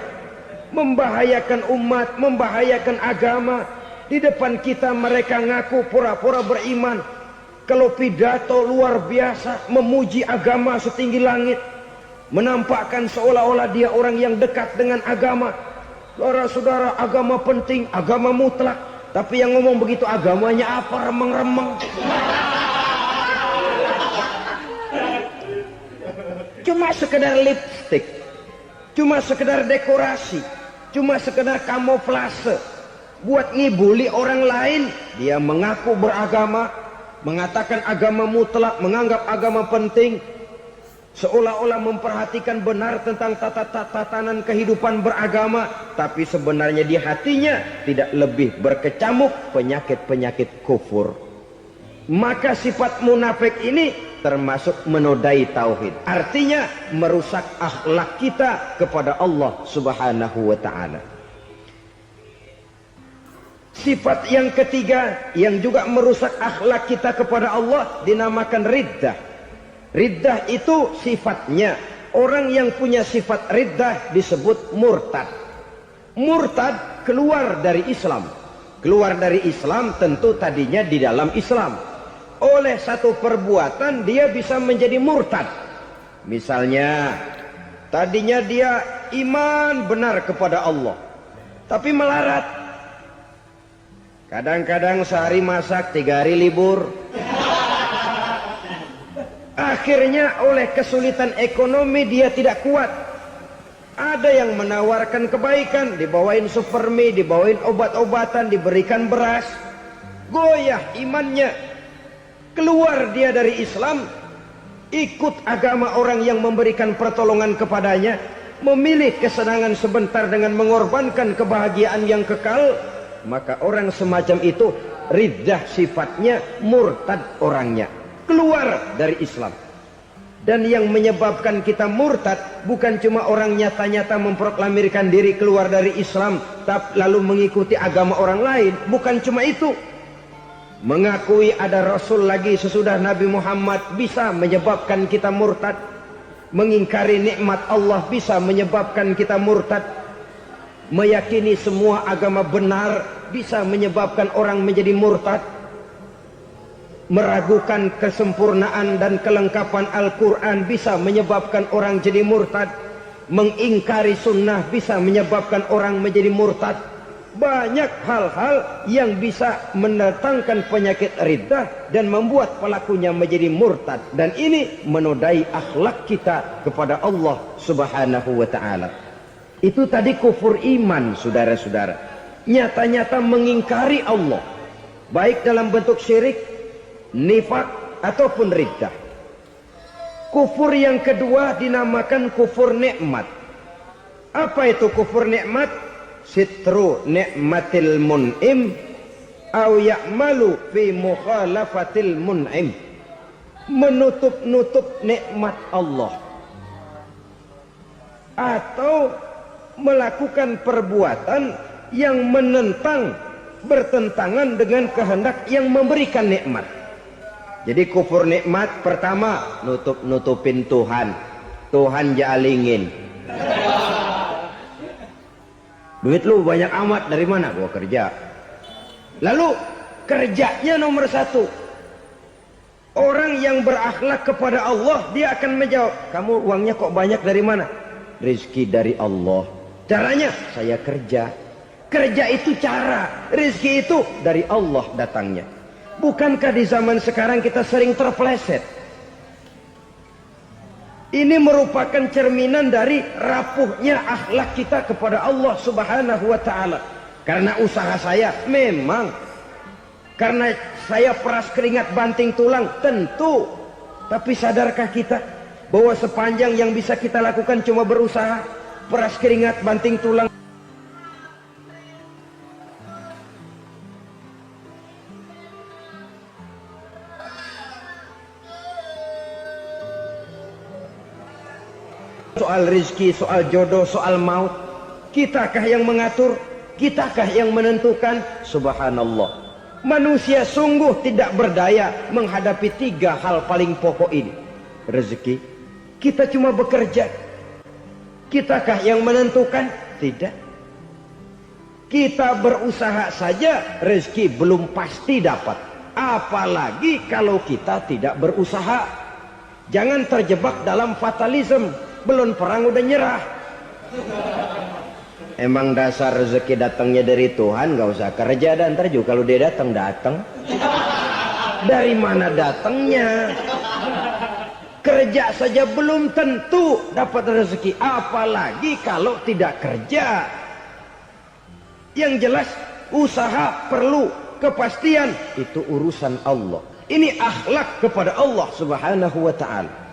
membahayakan umat, membahayakan agama. Di depan kita mereka ngaku pura-pura beriman, kalau pidato luar biasa, memuji agama setinggi langit, menampakkan seolah-olah dia orang yang dekat dengan agama. Saudara-saudara, agama penting, agama mutlak. Tapi yang ngomong begitu agamanya apa? Remeng-remeng. Cuma sekedar lipstick, cuma sekedar dekorasi, cuma sekedar kamuflase, buat ngibuli orang lain. Dia mengaku beragama, mengatakan agama mutlak, menganggap agama penting, seolah-olah memperhatikan benar tentang tatanan kehidupan beragama, tapi sebenarnya di hatinya tidak lebih berkecamuk penyakit-penyakit kufur. Maka sifat munafik ini termasuk menodai tauhid, artinya merusak akhlak kita kepada Allah Subhanahu wa ta'ala. Sifat yang ketiga yang juga merusak akhlak kita kepada Allah dinamakan riddah. Riddah itu sifatnya, orang yang punya sifat riddah disebut murtad. Murtad keluar dari Islam. Keluar dari Islam tentu tadinya di dalam Islam. Oleh satu perbuatan dia bisa menjadi murtad. Misalnya tadinya dia iman benar kepada Allah, tapi melarat. Kadang-kadang sehari masak, 3 hari libur. Akhirnya oleh kesulitan ekonomi dia tidak kuat. Ada yang menawarkan kebaikan, dibawain supermi, dibawain obat-obatan, diberikan beras. Goyah imannya. Keluar dia dari Islam, ikut agama orang yang memberikan pertolongan kepadanya, memilih kesenangan sebentar dengan mengorbankan kebahagiaan yang kekal. maka orang semacam itu riddah sifatnya, murtad orangnya, keluar dari Islam. Dan yang menyebabkan kita murtad bukan cuma orang nyata-nyata memproklamirkan diri keluar dari Islam tapi lalu mengikuti agama orang lain, bukan cuma itu. Mengakui ada Rasul lagi sesudah Nabi Muhammad bisa menyebabkan kita murtad. Mengingkari nikmat Allah bisa menyebabkan kita murtad. Meyakini semua agama benar bisa menyebabkan orang menjadi murtad. Meragukan kesempurnaan dan kelengkapan Al-Quran bisa menyebabkan orang jadi murtad. Mengingkari sunnah bisa menyebabkan orang menjadi murtad. Banyak hal-hal yang bisa mendatangkan penyakit riddah dan membuat pelakunya menjadi murtad. Dan ini menodai akhlak kita kepada Allah Subhanahu wa ta'ala. Itu tadi kufur iman, saudara-saudara. Nyata-nyata mengingkari Allah, baik dalam bentuk syirik, nifak, ataupun riddah. Kufur yang kedua dinamakan kufur nikmat. Apa itu kufur nikmat? Sitru nikmatil mun'im au ya'malu fi mukhalafatil mun'im. Menutup-nutup nikmat Allah atau melakukan perbuatan yang menentang, bertentangan dengan kehendak yang memberikan nikmat. Jadi kufur nikmat pertama, nutup-nutupin Tuhan. Tuhan jalingin. Duit lu banyak amat, dari mana? Gua kerja. Lalu kerjanya nomor satu. Orang yang berakhlak kepada Allah, dia akan menjawab, kamu uangnya kok banyak, dari mana? Rizki dari Allah. Caranya, saya kerja. Kerja itu cara, rizki itu dari Allah datangnya. Bukankah di zaman sekarang kita sering terpeleset? Ini merupakan cerminan dari rapuhnya akhlak kita kepada Allah Subhanahu wa ta'ala. Karena usaha saya memang, karena saya peras keringat banting tulang, tentu. Tapi sadarkah kita bahwa sepanjang yang bisa kita lakukan cuma berusaha, peras keringat banting tulang? Soal rizki, soal jodoh, soal maut, kitakah yang mengatur? Kitakah yang menentukan? Subhanallah. Manusia sungguh tidak berdaya menghadapi tiga hal paling pokok ini. Rezeki, kita cuma bekerja. Kitakah yang menentukan? Tidak. Kita berusaha saja, rezeki belum pasti dapat. Apalagi kalau kita tidak berusaha. Jangan terjebak dalam fatalisme. Belum perang udah nyerah. Emang dasar rezeki datangnya dari Tuhan, gak usah kerja, dan ntar juga kalau dia datang. Dari mana datangnya? Kerja saja belum tentu dapat rezeki, apalagi kalau tidak kerja. Yang jelas usaha perlu kepastian, itu urusan Allah. Ini akhlak kepada Allah Subhanahu wa ta'ala.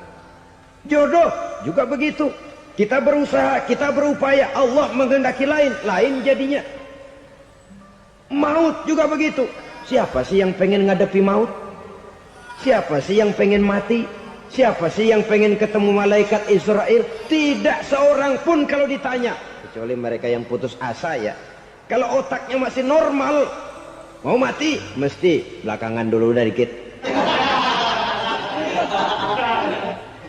Jodoh juga begitu. Kita berusaha, kita berupaya, Allah menghendaki lain jadinya. Maut juga begitu. Siapa sih yang pengen ngadepi maut? Siapa sih yang pengen mati? Siapa sih yang pengen ketemu malaikat Israel? Tidak seorang pun kalau ditanya, kecuali mereka yang putus asa ya. Kalau otaknya masih normal, mau mati mesti belakangan dulu udah dikit.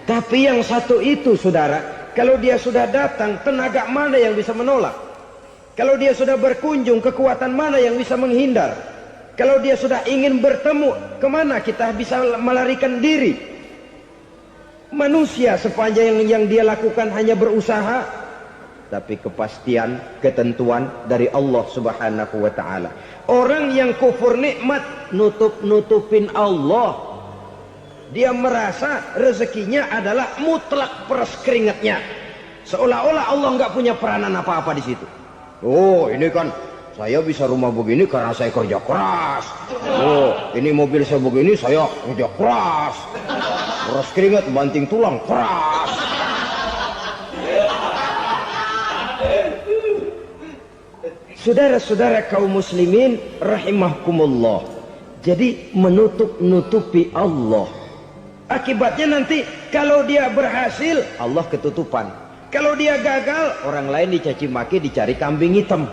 Tapi yang satu itu, saudara, kalau dia sudah datang, tenaga mana yang bisa menolak? Kalau dia sudah berkunjung, kekuatan mana yang bisa menghindar? Kalau dia sudah ingin bertemu, kemana kita bisa melarikan diri? Manusia sepanjang yang dia lakukan hanya berusaha, tapi kepastian, ketentuan dari Allah Subhanahu wa ta'ala. Orang yang kufur nikmat, nutup-nutupin Allah. Dia merasa rezekinya adalah mutlak peras keringatnya, seolah-olah Allah nggak punya peranan apa-apa di situ. Oh, ini kan saya bisa rumah begini karena saya kerja keras. Oh, ini mobil saya begini saya kerja keras. Peras keringat banting tulang keras. Saudara-saudara kaum muslimin rahimakumullah. Jadi menutup-nutupi Allah. Akibatnya nanti kalau dia berhasil, Allah ketutupan. Kalau dia gagal, orang lain dicaci maki, dicari kambing hitam.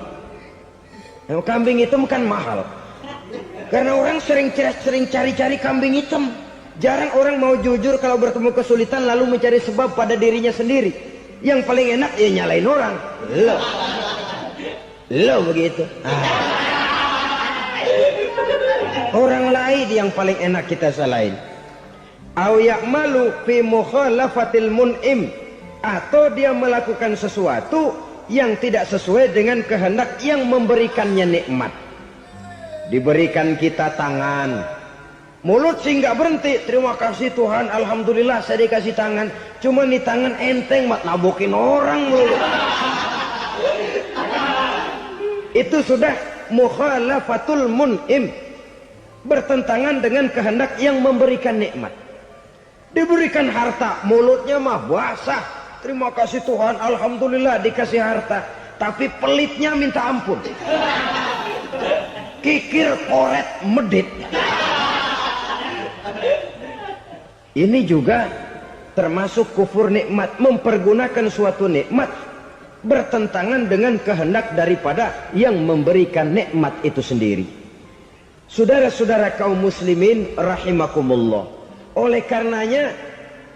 Nah, kambing hitam kan mahal. Karena orang sering cari-cari kambing hitam. Jarang orang mau jujur kalau bertemu kesulitan lalu mencari sebab pada dirinya sendiri. Yang paling enak ya nyalain orang. Lo begitu. Orang lain yang paling enak kita salahin. Au ya'malu fi mukhalafatil mun'im, atau dia melakukan sesuatu yang tidak sesuai dengan kehendak yang memberikannya nikmat. Diberikan kita tangan, mulut sih nggak berhenti, terima kasih Tuhan, alhamdulillah saya dikasih tangan. Cuma nih tangan enteng mat nabokin orang mulu. Itu sudah mukhalafatul mun'im, bertentangan dengan kehendak yang memberikan nikmat. Diberikan harta, mulutnya mah basah, terima kasih Tuhan, alhamdulillah dikasih harta, tapi pelitnya minta ampun, kikir koret medit. Ini juga termasuk kufur nikmat, mempergunakan suatu nikmat bertentangan dengan kehendak daripada yang memberikan nikmat itu sendiri. Saudara-saudara kaum muslimin rahimakumullah. Oleh karenanya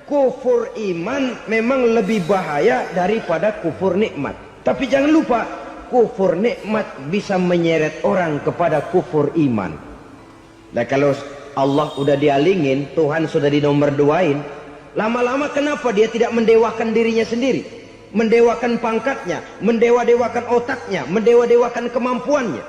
kufur iman memang lebih bahaya daripada kufur nikmat. Tapi jangan lupa, kufur nikmat bisa menyeret orang kepada kufur iman. Nah kalau Allah udah dialingin, Tuhan sudah dinomor duain, lama-lama kenapa dia tidak mendewakan dirinya sendiri, mendewakan pangkatnya, mendewa-dewakan otaknya, mendewa-dewakan kemampuannya?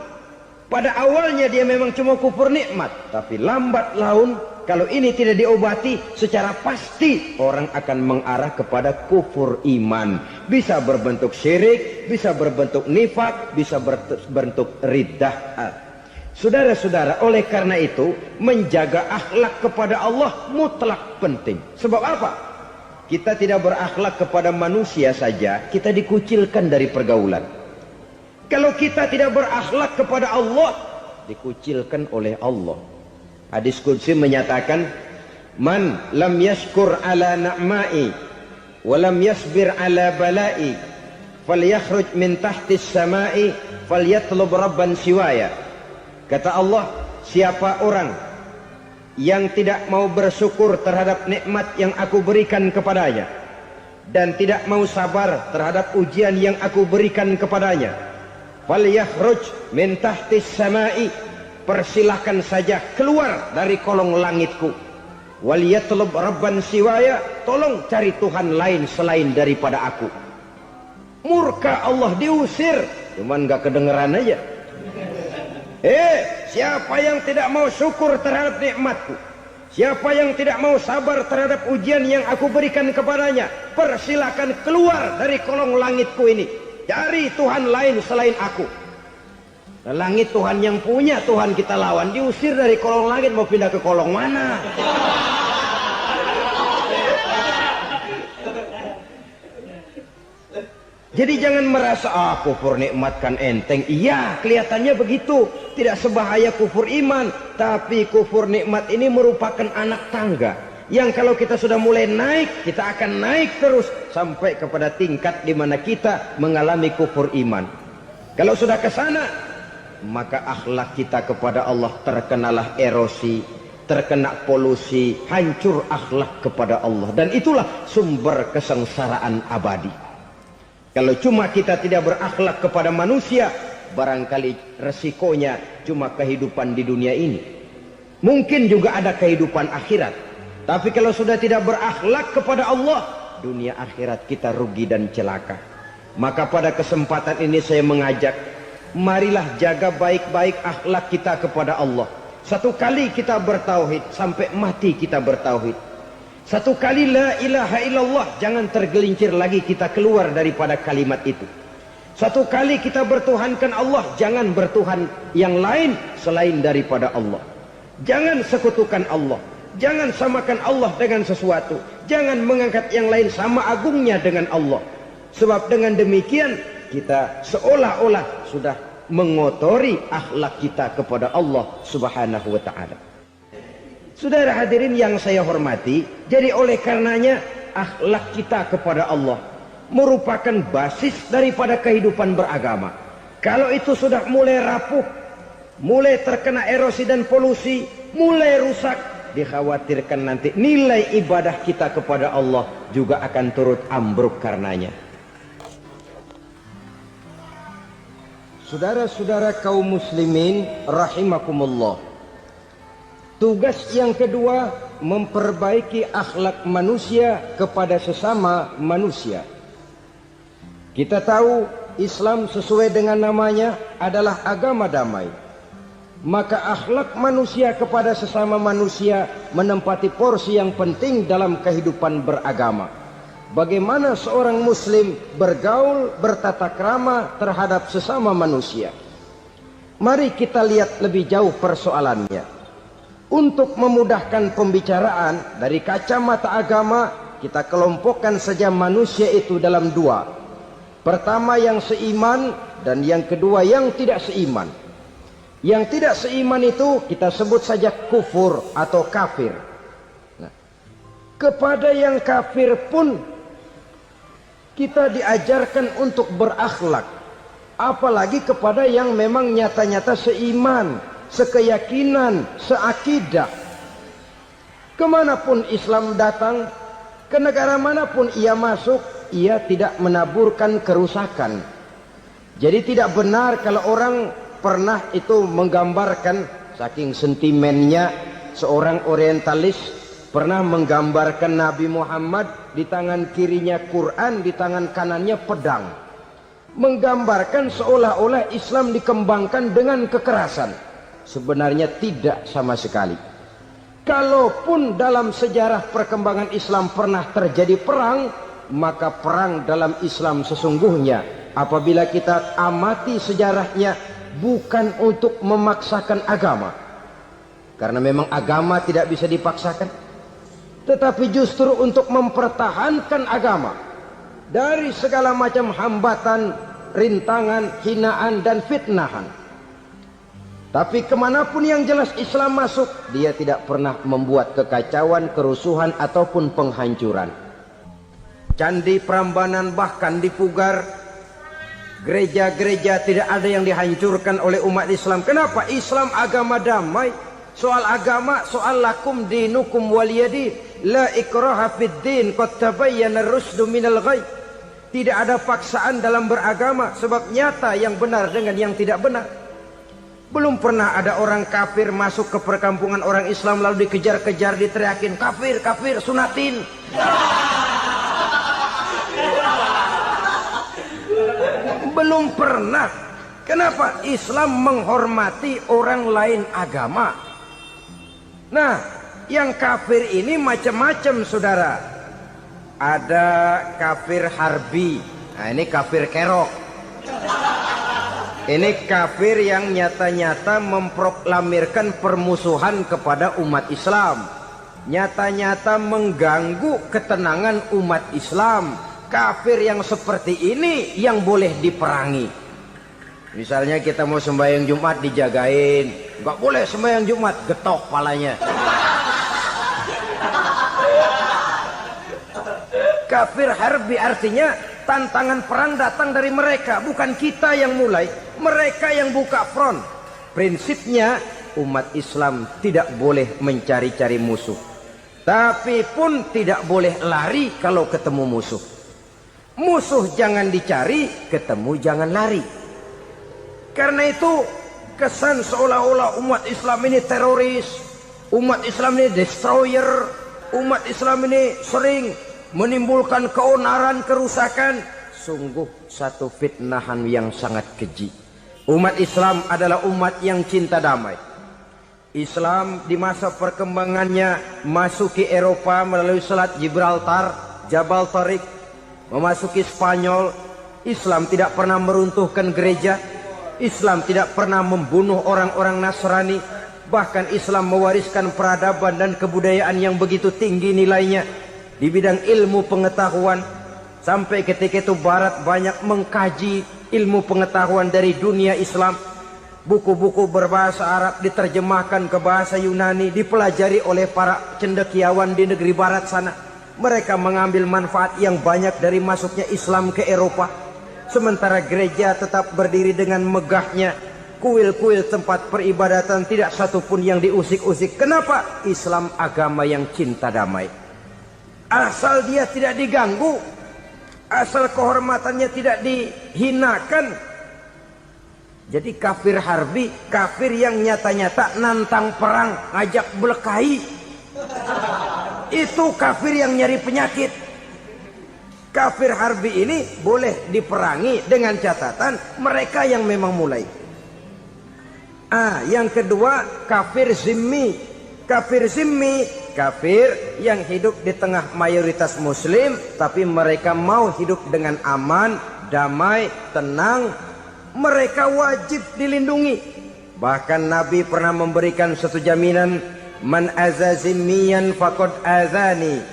Pada awalnya dia memang cuma kufur nikmat, tapi lambat laun kalau ini tidak diobati, secara pasti orang akan mengarah kepada kufur iman. Bisa berbentuk syirik, bisa berbentuk nifak, bisa berbentuk riddah. Saudara-saudara, oleh karena itu menjaga akhlak kepada Allah mutlak penting. Sebab apa? Kita tidak berakhlak kepada manusia saja, kita dikucilkan dari pergaulan. Kalau kita tidak berakhlak kepada Allah, dikucilkan oleh Allah. Hadis qudsi menyatakan, man lam yashkur ala na'mai wa lam yasbir ala balai falyakhruj min tahtis samai falyatlub rabban siwaya. Kata Allah, siapa orang yang tidak mau bersyukur terhadap nikmat yang aku berikan kepadanya dan tidak mau sabar terhadap ujian yang aku berikan kepadanya, falyakhruj min tahtis samai, persilahkan saja keluar dari kolong langitku. Waliyatlub rabban siwaya, tolong cari Tuhan lain selain daripada aku. Murka Allah, diusir, cuman gak kedengeran aja. Siapa yang tidak mau syukur terhadap nikmatku, siapa yang tidak mau sabar terhadap ujian yang aku berikan kepadanya, persilahkan keluar dari kolong langitku ini, cari Tuhan lain selain aku. Langit Tuhan yang punya, Tuhan kita lawan, diusir dari kolong langit, mau pindah ke kolong mana? Jadi jangan merasa kufur nikmat kan enteng. Iya, kelihatannya begitu, tidak sebahaya kufur iman. Tapi kufur nikmat ini merupakan anak tangga yang kalau kita sudah mulai naik, kita akan naik terus sampai kepada tingkat di mana kita mengalami kufur iman. Kalau sudah ke sana, maka akhlak kita kepada Allah terkenalah erosi, terkena polusi, hancur akhlak kepada Allah, dan itulah sumber kesengsaraan abadi. Kalau cuma kita tidak berakhlak kepada manusia, barangkali resikonya cuma kehidupan di dunia ini. Mungkin juga ada kehidupan akhirat. Tapi kalau sudah tidak berakhlak kepada Allah, dunia akhirat kita rugi dan celaka. Maka pada kesempatan ini saya mengajak, marilah jaga baik-baik akhlak kita kepada Allah. Satu kali kita bertauhid, sampai mati kita bertauhid. Satu kali la ilaha illallah, jangan tergelincir lagi kita keluar daripada kalimat itu. Satu kali kita bertuhankan Allah, jangan bertuhan yang lain selain daripada Allah. Jangan sekutukan Allah, jangan samakan Allah dengan sesuatu, jangan mengangkat yang lain sama agungnya dengan Allah. Sebab dengan demikian kita seolah-olah sudah mengotori akhlak kita kepada Allah Subhanahu wa taala. Saudara hadirin yang saya hormati, jadi oleh karenanya akhlak kita kepada Allah merupakan basis daripada kehidupan beragama. Kalau itu sudah mulai rapuh, mulai terkena erosi dan polusi, mulai rusak, dikhawatirkan nanti nilai ibadah kita kepada Allah juga akan turut ambruk karenanya. Saudara-saudara kaum muslimin rahimakumullah, tugas yang kedua memperbaiki akhlak manusia kepada sesama manusia. Kita tahu Islam sesuai dengan namanya adalah agama damai. Maka akhlak manusia kepada sesama manusia menempati porsi yang penting dalam kehidupan beragama. Bagaimana seorang muslim bergaul, bertata krama terhadap sesama manusia. Mari kita lihat lebih jauh persoalannya. Untuk memudahkan pembicaraan dari kacamata agama, kita kelompokkan saja manusia itu dalam dua. Pertama yang seiman dan yang kedua yang tidak seiman. Yang tidak seiman itu kita sebut saja kufur atau kafir. Nah, kepada yang kafir pun kita diajarkan untuk berakhlak. Apalagi kepada yang memang nyata-nyata seiman, sekeyakinan, seakidah. Kemanapun Islam datang, ke negara manapun ia masuk, ia tidak menaburkan kerusakan. Jadi tidak benar kalau orang pernah itu menggambarkan, saking sentimennya seorang orientalis pernah menggambarkan Nabi Muhammad di tangan kirinya Quran, di tangan kanannya pedang, menggambarkan seolah-olah Islam dikembangkan dengan kekerasan. Sebenarnya tidak sama sekali. Kalaupun dalam sejarah perkembangan Islam pernah terjadi perang, maka perang dalam Islam sesungguhnya apabila kita amati sejarahnya bukan untuk memaksakan agama, karena memang agama tidak bisa dipaksakan, tetapi justru untuk mempertahankan agama dari segala macam hambatan, rintangan, hinaan dan fitnahan. Tapi kemanapun yang jelas Islam masuk, dia tidak pernah membuat kekacauan, kerusuhan ataupun penghancuran. Candi Prambanan bahkan dipugar, gereja-gereja tidak ada yang dihancurkan oleh umat Islam. Kenapa? Islam agama damai. Soal agama, soal lakum dinukum waliyadi, la ikraha fid din, qad tabayyana ar-rusdu minal ghayy. Tidak ada paksaan dalam beragama, sebab nyata yang benar dengan yang tidak benar. Belum pernah ada orang kafir masuk ke perkampungan orang Islam lalu dikejar-kejar, diteriakin kafir, kafir, sunatin. Belum pernah. Kenapa? Islam menghormati orang lain agama. Nah, yang kafir ini macam-macam saudara. Ada kafir harbi. Nah, ini kafir kerok. Ini kafir yang nyata-nyata memproklamirkan permusuhan kepada umat Islam. Nyata-nyata mengganggu ketenangan umat Islam. Kafir yang seperti ini yang boleh diperangi. Misalnya kita mau sembahyang Jumat dijagain, nggak boleh sembahyang Jumat, getok palanya. Kafir harbi artinya tantangan perang datang dari mereka, bukan kita yang mulai, mereka yang buka front. Prinsipnya umat Islam tidak boleh mencari-cari musuh, tapi pun tidak boleh lari kalau ketemu musuh. Musuh jangan dicari, ketemu jangan lari. Karena itu kesan seolah-olah umat Islam ini teroris, umat Islam ini destroyer, umat Islam ini sering menimbulkan keonaran, kerusakan. Sungguh satu fitnahan yang sangat keji. Umat Islam adalah umat yang cinta damai. Islam di masa perkembangannya masuki Eropa melalui Selat Gibraltar, Jabal Tariq, memasuki Spanyol. Islam tidak pernah meruntuhkan gereja. Islam tidak pernah membunuh orang-orang Nasrani. Bahkan Islam mewariskan peradaban dan kebudayaan yang begitu tinggi nilainya di bidang ilmu pengetahuan. Sampai ketika itu Barat banyak mengkaji ilmu pengetahuan dari dunia Islam. Buku-buku berbahasa Arab diterjemahkan ke bahasa Yunani, dipelajari oleh para cendekiawan di negeri Barat sana. Mereka mengambil manfaat yang banyak dari masuknya Islam ke Eropa. Sementara gereja tetap berdiri dengan megahnya. Kuil-kuil tempat peribadatan tidak satupun yang diusik-usik. Kenapa? Islam agama yang cinta damai. Asal dia tidak diganggu, asal kehormatannya tidak dihinakan. Jadi kafir harbi, kafir yang nyata-nyata nantang perang, ngajak berkelahi. Itu kafir yang nyari penyakit. Kafir harbi ini boleh diperangi dengan catatan mereka yang memang mulai. Yang kedua, kafir zimmi. Kafir zimmi, kafir yang hidup di tengah mayoritas muslim, tapi mereka mau hidup dengan aman, damai, tenang. Mereka wajib dilindungi. Bahkan Nabi pernah memberikan satu jaminan, man azazimmiyan faqad azani.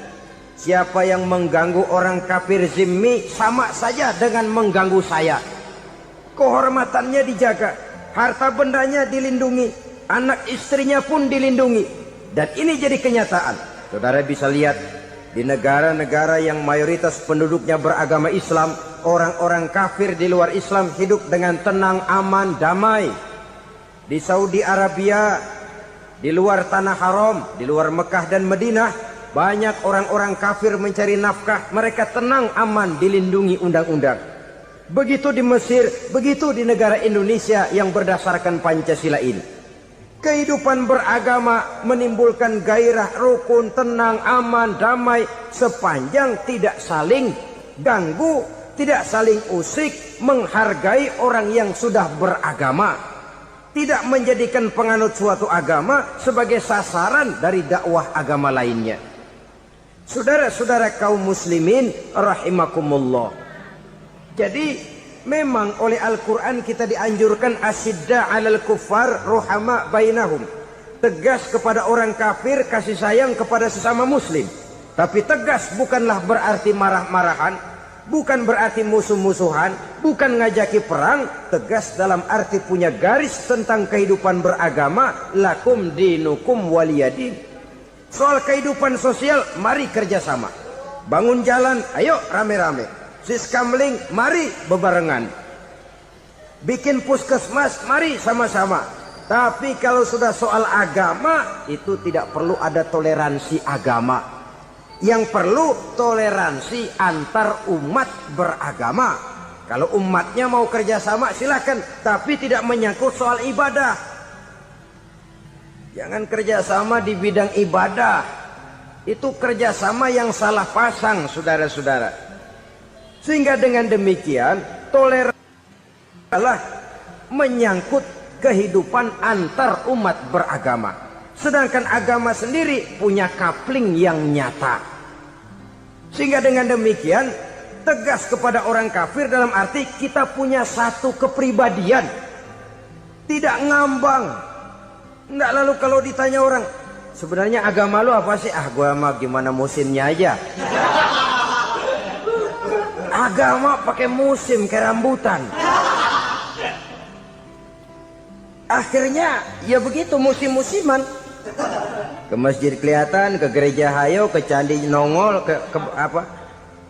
Siapa yang mengganggu orang kafir zimmi sama saja dengan mengganggu saya. Kehormatannya dijaga, harta bendanya dilindungi, anak istrinya pun dilindungi. Dan ini jadi kenyataan. Saudara bisa lihat di negara-negara yang mayoritas penduduknya beragama Islam, orang-orang kafir di luar Islam hidup dengan tenang, aman, damai. Di Saudi Arabia, di luar tanah haram, di luar Mekah dan Madinah, banyak orang-orang kafir mencari nafkah. Mereka tenang, aman, dilindungi undang-undang. Begitu di Mesir, begitu di negara Indonesia yang berdasarkan Pancasila ini. Kehidupan beragama menimbulkan gairah, rukun, tenang, aman, damai, sepanjang tidak saling ganggu, tidak saling usik, menghargai orang yang sudah beragama, tidak menjadikan penganut suatu agama sebagai sasaran dari dakwah agama lainnya. Saudara-saudara kaum muslimin rahimakumullah. Jadi memang oleh Al-Quran kita dianjurkan asyidda 'alal kuffar ruhama bainahum. Tegas kepada orang kafir, kasih sayang kepada sesama muslim. Tapi tegas bukanlah berarti marah-marahan, bukan berarti musuh-musuhan, bukan ngajaki perang. Tegas dalam arti punya garis tentang kehidupan beragama, lakum dinukum waliyadin. Soal kehidupan sosial, mari kerjasama. Bangun jalan, ayo rame-rame. Siskamling, mari bebarengan. Bikin puskesmas, mari sama-sama. Tapi kalau sudah soal agama, itu tidak perlu ada toleransi agama. Yang perlu toleransi antar umat beragama. Kalau umatnya mau kerjasama silakan, tapi tidak menyangkut soal ibadah. Jangan kerjasama di bidang ibadah. Itu kerjasama yang salah pasang, saudara-saudara. Sehingga dengan demikian toleransi adalah menyangkut kehidupan antar umat beragama. Sedangkan agama sendiri punya kapling yang nyata. Sehingga dengan demikian tegas kepada orang kafir dalam arti kita punya satu kepribadian. Tidak ngambang. Enggak, lalu kalau ditanya orang, sebenarnya agama lu apa sih? Gua mah gimana musimnya aja. Agama pakai musim kayak rambutan. Akhirnya ya begitu, musim-musiman. Ke masjid kelihatan, ke gereja hayo, ke candi nongol, ke apa?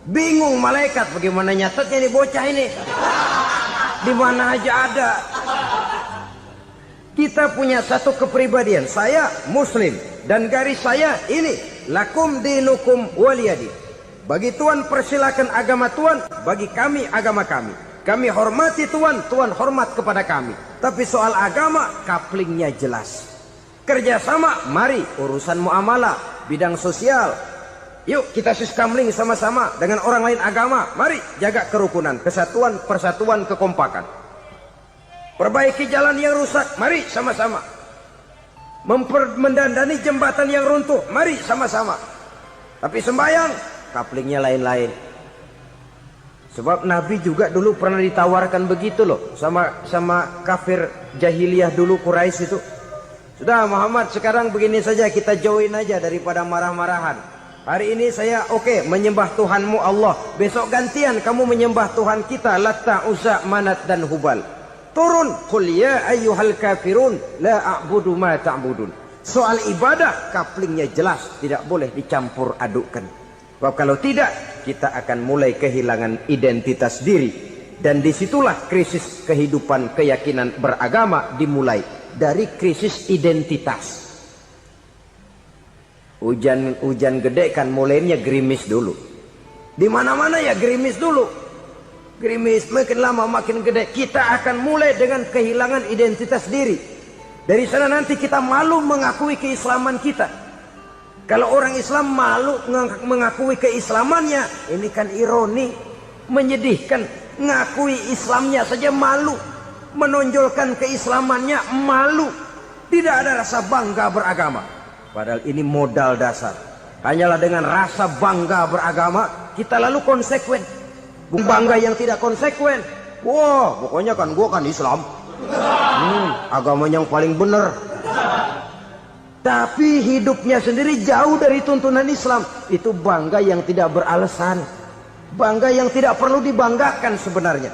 Bingung malaikat bagaimana nyatetnya nih bocah ini. Di mana aja ada. Kita punya satu kepribadian. Saya muslim dan garis saya ini, lakum dinukum waliyadin. Bagi Tuhan persilakan agama Tuhan, bagi kami agama kami. Kami hormati Tuhan, Tuhan hormat kepada kami. Tapi soal agama, kaplingnya jelas. Kerjasama, mari urusan muamalah, bidang sosial. Yuk kita siskamling sama-sama dengan orang lain agama. Mari jaga kerukunan, kesatuan, persatuan, kekompakan. Perbaiki jalan yang rusak, mari sama-sama. Mendandani jembatan yang runtuh, mari sama-sama. Tapi sembahyang, kaplingnya lain-lain. Sebab Nabi juga dulu pernah ditawarkan begitu loh sama kafir jahiliyah dulu, Quraisy itu. Sudah Muhammad, sekarang begini saja, kita join aja daripada marah-marahan. Hari ini saya menyembah Tuhanmu Allah. Besok gantian kamu menyembah Tuhan kita Latta, Uzza, Manat dan Hubal. Turun, qul ya ayyuhal kafirun la a'budu ma ta'budun. Soal ibadah kaplingnya jelas, tidak boleh dicampur adukkan. Sebab kalau tidak, kita akan mulai kehilangan identitas diri. Dan disitulah krisis kehidupan keyakinan beragama dimulai. Dari krisis identitas. Hujan gede kan mulainya gerimis dulu. Di mana-mana ya gerimis dulu. Gerimis makin lama makin gede. Kita akan mulai dengan kehilangan identitas diri. Dari sana nanti kita malu mengakui keislaman kita. Kalau orang Islam malu mengakui keislamannya, ini kan ironi, menyedihkan. Ngakui Islamnya saja malu, menonjolkan keislamannya malu. Tidak ada rasa bangga beragama. Padahal ini modal dasar. Hanyalah dengan rasa bangga beragama kita lalu konsekuen. Bukan bangga yang tidak konsekuen. Wah, pokoknya kan gua kan Islam. Agama yang paling benar. Tapi hidupnya sendiri jauh dari tuntunan Islam. Itu bangga yang tidak beralasan. Bangga yang tidak perlu dibanggakan sebenarnya.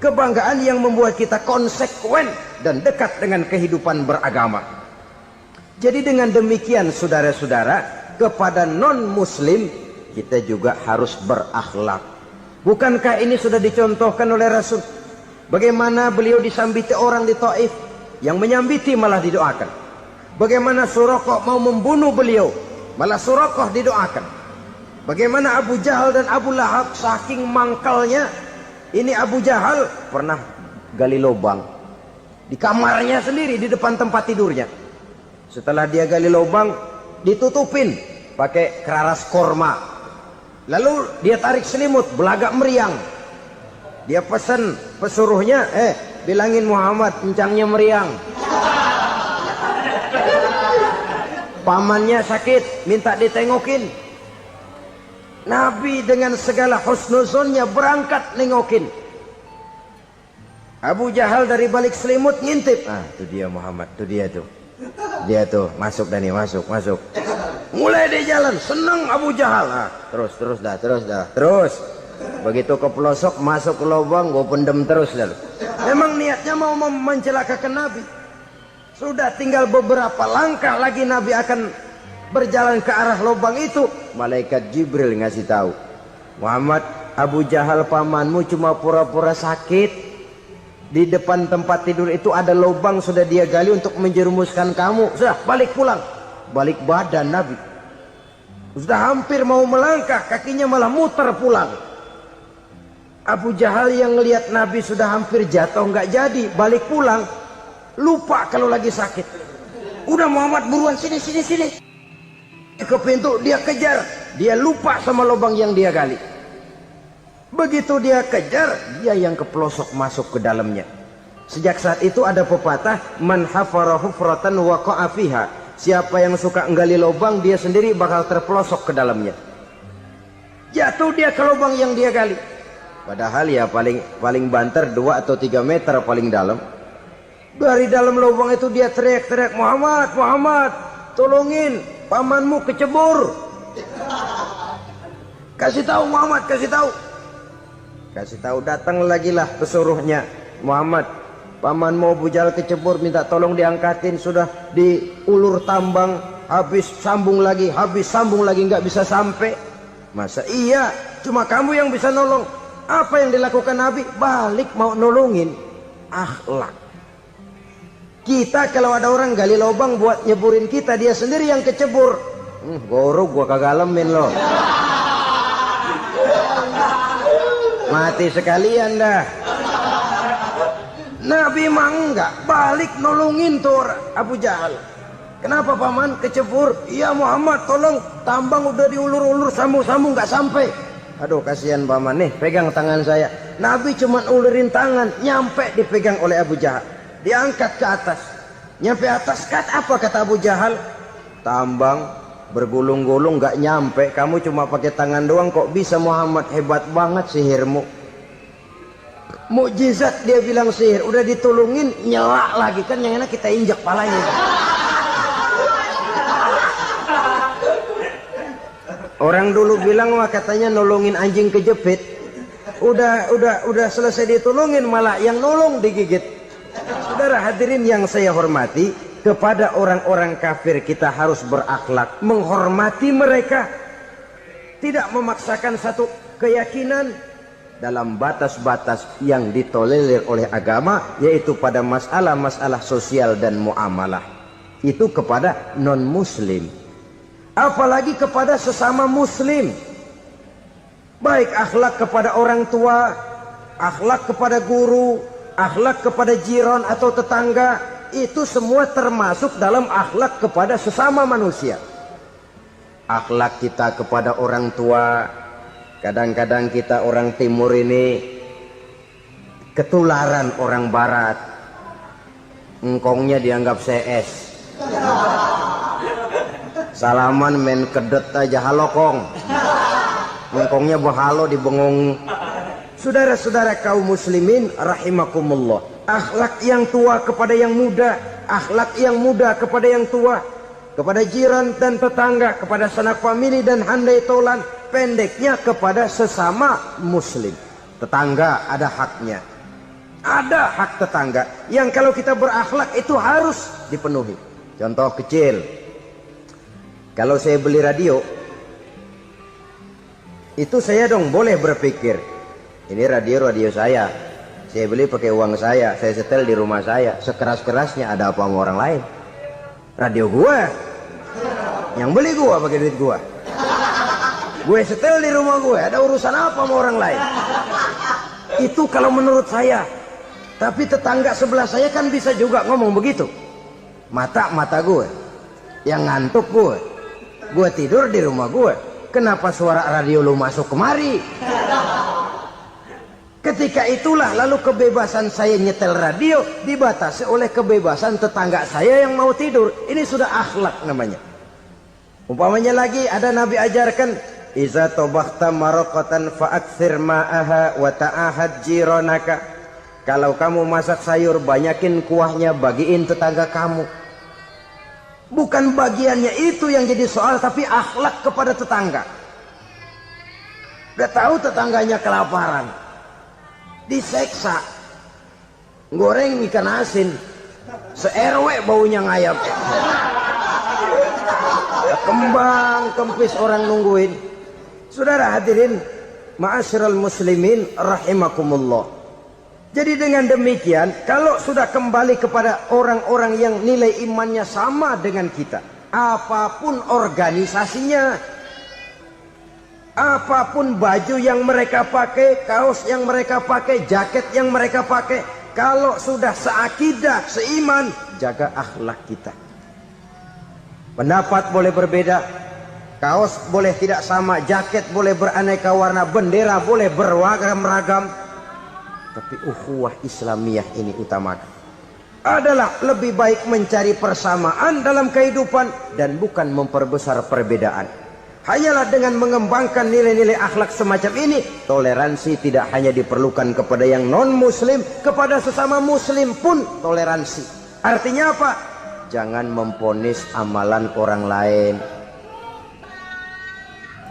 Kebanggaan yang membuat kita konsekuen dan dekat dengan kehidupan beragama. Jadi dengan demikian saudara-saudara, kepada non-muslim kita juga harus berakhlak. Bukankah ini sudah dicontohkan oleh Rasul? Bagaimana beliau disambiti orang di Taif, yang menyambiti malah didoakan. Bagaimana Suraqah mau membunuh beliau, malah Suraqah didoakan. Bagaimana Abu Jahal dan Abu Lahab saking mangkalnya. Ini Abu Jahal pernah gali lubang di kamarnya sendiri, di depan tempat tidurnya. Setelah dia gali lubang, ditutupin pakai keraras korma. Lalu dia tarik selimut, belagak meriang. Dia pesan pesuruhnya, bilangin Muhammad encangnya meriang. Pamannya sakit, minta ditengokin. Nabi dengan segala husnuzonnya berangkat nengokin. Abu Jahal dari balik selimut ngintip. Itu dia Muhammad, itu dia tuh. Dia tuh masuk Dani, masuk. Mulai dia jalan, senang Abu Jahal. Terus. Begitu ke pelosok, masuk ke lubang, gue pendem terus lalu. Memang niatnya mau mencelakakan Nabi. Sudah tinggal beberapa langkah lagi Nabi akan berjalan ke arah lubang itu. Malaikat Jibril ngasih tahu, Muhammad, Abu Jahal pamanmu cuma pura-pura sakit. Di depan tempat tidur itu ada lubang sudah dia gali untuk menjerumuskan kamu. Sudah balik pulang. Balik badan Nabi. Sudah hampir mau melangkah, kakinya malah muter pulang. Abu Jahal yang lihat Nabi sudah hampir jatuh nggak jadi, balik pulang. Lupa kalau lagi sakit. Udah Muhammad buruan sini. Ke pintu dia kejar. Dia lupa sama lubang yang dia gali. Begitu dia kejar, dia yang ke pelosok masuk ke dalamnya. Sejak saat itu ada pepatah, man hafara hufratan waqa'a fiha. Siapa yang suka nggali lubang, dia sendiri bakal terpelosok ke dalamnya. Jatuh dia ke lubang yang dia gali. Padahal ya paling banter 2 atau 3 meter paling dalam. Dari dalam lubang itu dia teriak-teriak, Muhammad, tolongin, pamanmu kecebur. Kasih tahu Muhammad, kasih tahu, datang lagi lah pesuruhnya. Muhammad, pamanmu Abu Jahal kecebur, minta tolong diangkatin. Sudah diulur tambang, habis sambung lagi, nggak bisa sampai. Masa iya, cuma kamu yang bisa nolong. Apa yang dilakukan Nabi? Balik mau nolongin. Akhlak. Kita kalau ada orang gali lubang buat nyeburin kita, dia sendiri yang kecebur. Gorok gua kagak lemin loh. Mati sekalian dah. Nabi mah enggak, balik nolongin tuh Abu Jahal. Kenapa paman kecebur? Iya Muhammad, tolong, tambang udah diulur-ulur, sambung-sambung nggak sampai. Aduh kasihan paman, nih pegang tangan saya. Nabi cuma ulurin tangan, nyampe dipegang oleh Abu Jahal. Diangkat ke atas. Nyampe atas, apa kata Abu Jahal? Tambang bergulung-gulung nggak nyampe, kamu cuma pakai tangan doang kok bisa Muhammad, hebat banget sihirmu. Mukjizat dia bilang sihir, udah ditolongin nyelak lagi, kan yang enak kita injak palanya. Orang dulu bilang wah katanya nolongin anjing kejepit. Udah selesai ditolongin malah yang nolong digigit. Saudara hadirin yang saya hormati, kepada orang-orang kafir kita harus berakhlak, menghormati mereka, tidak memaksakan satu keyakinan dalam batas-batas yang ditolerir oleh agama, yaitu pada masalah-masalah sosial dan muamalah. Itu kepada non-muslim, apalagi kepada sesama muslim. Baik akhlak kepada orang tua, akhlak kepada guru, akhlak kepada jiran atau tetangga, itu semua termasuk dalam akhlak kepada sesama manusia. Akhlak kita kepada orang tua, kadang-kadang kita orang timur ini ketularan orang barat. Engkongnya dianggap CS. Salaman main kedet aja, halo kong. Engkongnya bahalo di bengong. Saudara-saudara kaum muslimin rahimakumullah, akhlak yang tua kepada yang muda, akhlak yang muda kepada yang tua, kepada jiran dan tetangga, kepada sanak famili dan handai tolan, pendeknya kepada sesama muslim. Tetangga ada haknya, ada hak tetangga yang kalau kita berakhlak itu harus dipenuhi. Contoh kecil, kalau saya beli radio, itu saya dong boleh berpikir, ini radio saya beli pakai uang saya setel di rumah saya, sekeras-kerasnya ada apa sama orang lain? Radio gua, yang beli gua pakai duit gua, gue setel di rumah gue, ada urusan apa sama orang lain? Itu kalau menurut saya. Tapi tetangga sebelah saya kan bisa juga ngomong begitu. Mata gue, yang ngantuk gue tidur di rumah gue, kenapa suara radio lu masuk kemari? Ketika itulah lalu kebebasan saya nyetel radio dibatasi oleh kebebasan tetangga saya yang mau tidur. Ini sudah akhlak namanya. Umpamanya lagi ada Nabi ajarkan, iza tobakhta maraqatan fa'akthir ma'aha wa ta'ahad jiranaka. Kalau kamu masak sayur, banyakin kuahnya, bagiin tetangga kamu. Bukan bagiannya itu yang jadi soal, tapi akhlak kepada tetangga. Udah tahu tetangganya kelaparan, diseksa, goreng ikan asin, se-RW baunya ngayap, kembang kempis orang nungguin. Saudara hadirin ma'asyiral muslimin rahimakumullah. Jadi dengan demikian, kalau sudah kembali kepada orang-orang yang nilai imannya sama dengan kita, apapun organisasinya, apapun baju yang mereka pakai, kaos yang mereka pakai, jaket yang mereka pakai, kalau sudah seakidah, seiman, jaga akhlak kita. Pendapat boleh berbeda, kaos boleh tidak sama, jaket boleh beraneka warna, bendera boleh beragam-ragam, tapi ukhuwah Islamiyah ini utamakan. Adalah lebih baik mencari persamaan dalam kehidupan dan bukan memperbesar perbedaan. Hanyalah dengan mengembangkan nilai-nilai akhlak semacam ini, toleransi tidak hanya diperlukan kepada yang non-muslim, kepada sesama muslim pun toleransi. Artinya apa? Jangan memponis amalan orang lain.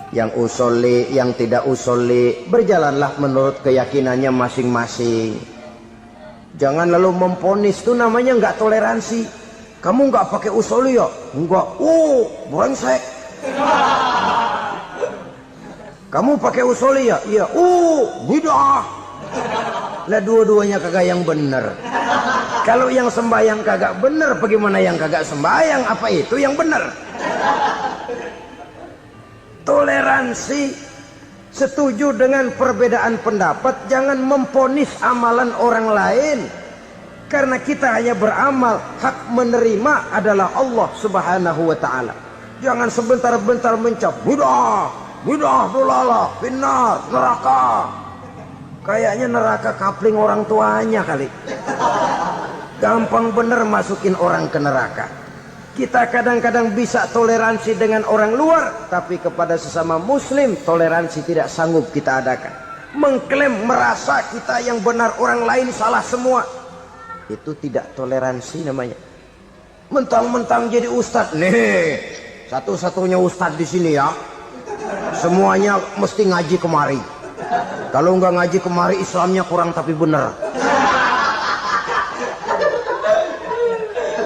Yang usoli, yang tidak usoli, berjalanlah menurut keyakinannya masing-masing. Jangan lalu memponis, itu namanya nggak toleransi. Kamu nggak pakai usoli ya? Enggak. Brengsek. Kamu pakai usoli ya? Iya. Bidah. Lah dua-duanya kagak yang bener. Kalau yang sembahyang kagak bener, bagaimana yang kagak sembahyang? Apa itu yang bener? Toleransi, setuju dengan perbedaan pendapat, jangan memponis amalan orang lain. Karena kita hanya beramal, hak menerima adalah Allah Subhanahu wa ta'ala. Jangan sebentar-bentar mencap bidah dolalah, finnar, neraka. Kayaknya neraka kapling orang tuanya kali. Gampang bener masukin orang ke neraka. Kita kadang-kadang bisa toleransi dengan orang luar, tapi kepada sesama muslim toleransi tidak sanggup kita adakan. Mengklaim merasa kita yang benar, orang lain salah semua, itu tidak toleransi namanya. Mentang-mentang jadi ustadz, nih satu-satunya ustadz di sini ya, Semuanya mesti ngaji kemari. Kalau nggak ngaji kemari Islamnya kurang tapi bener.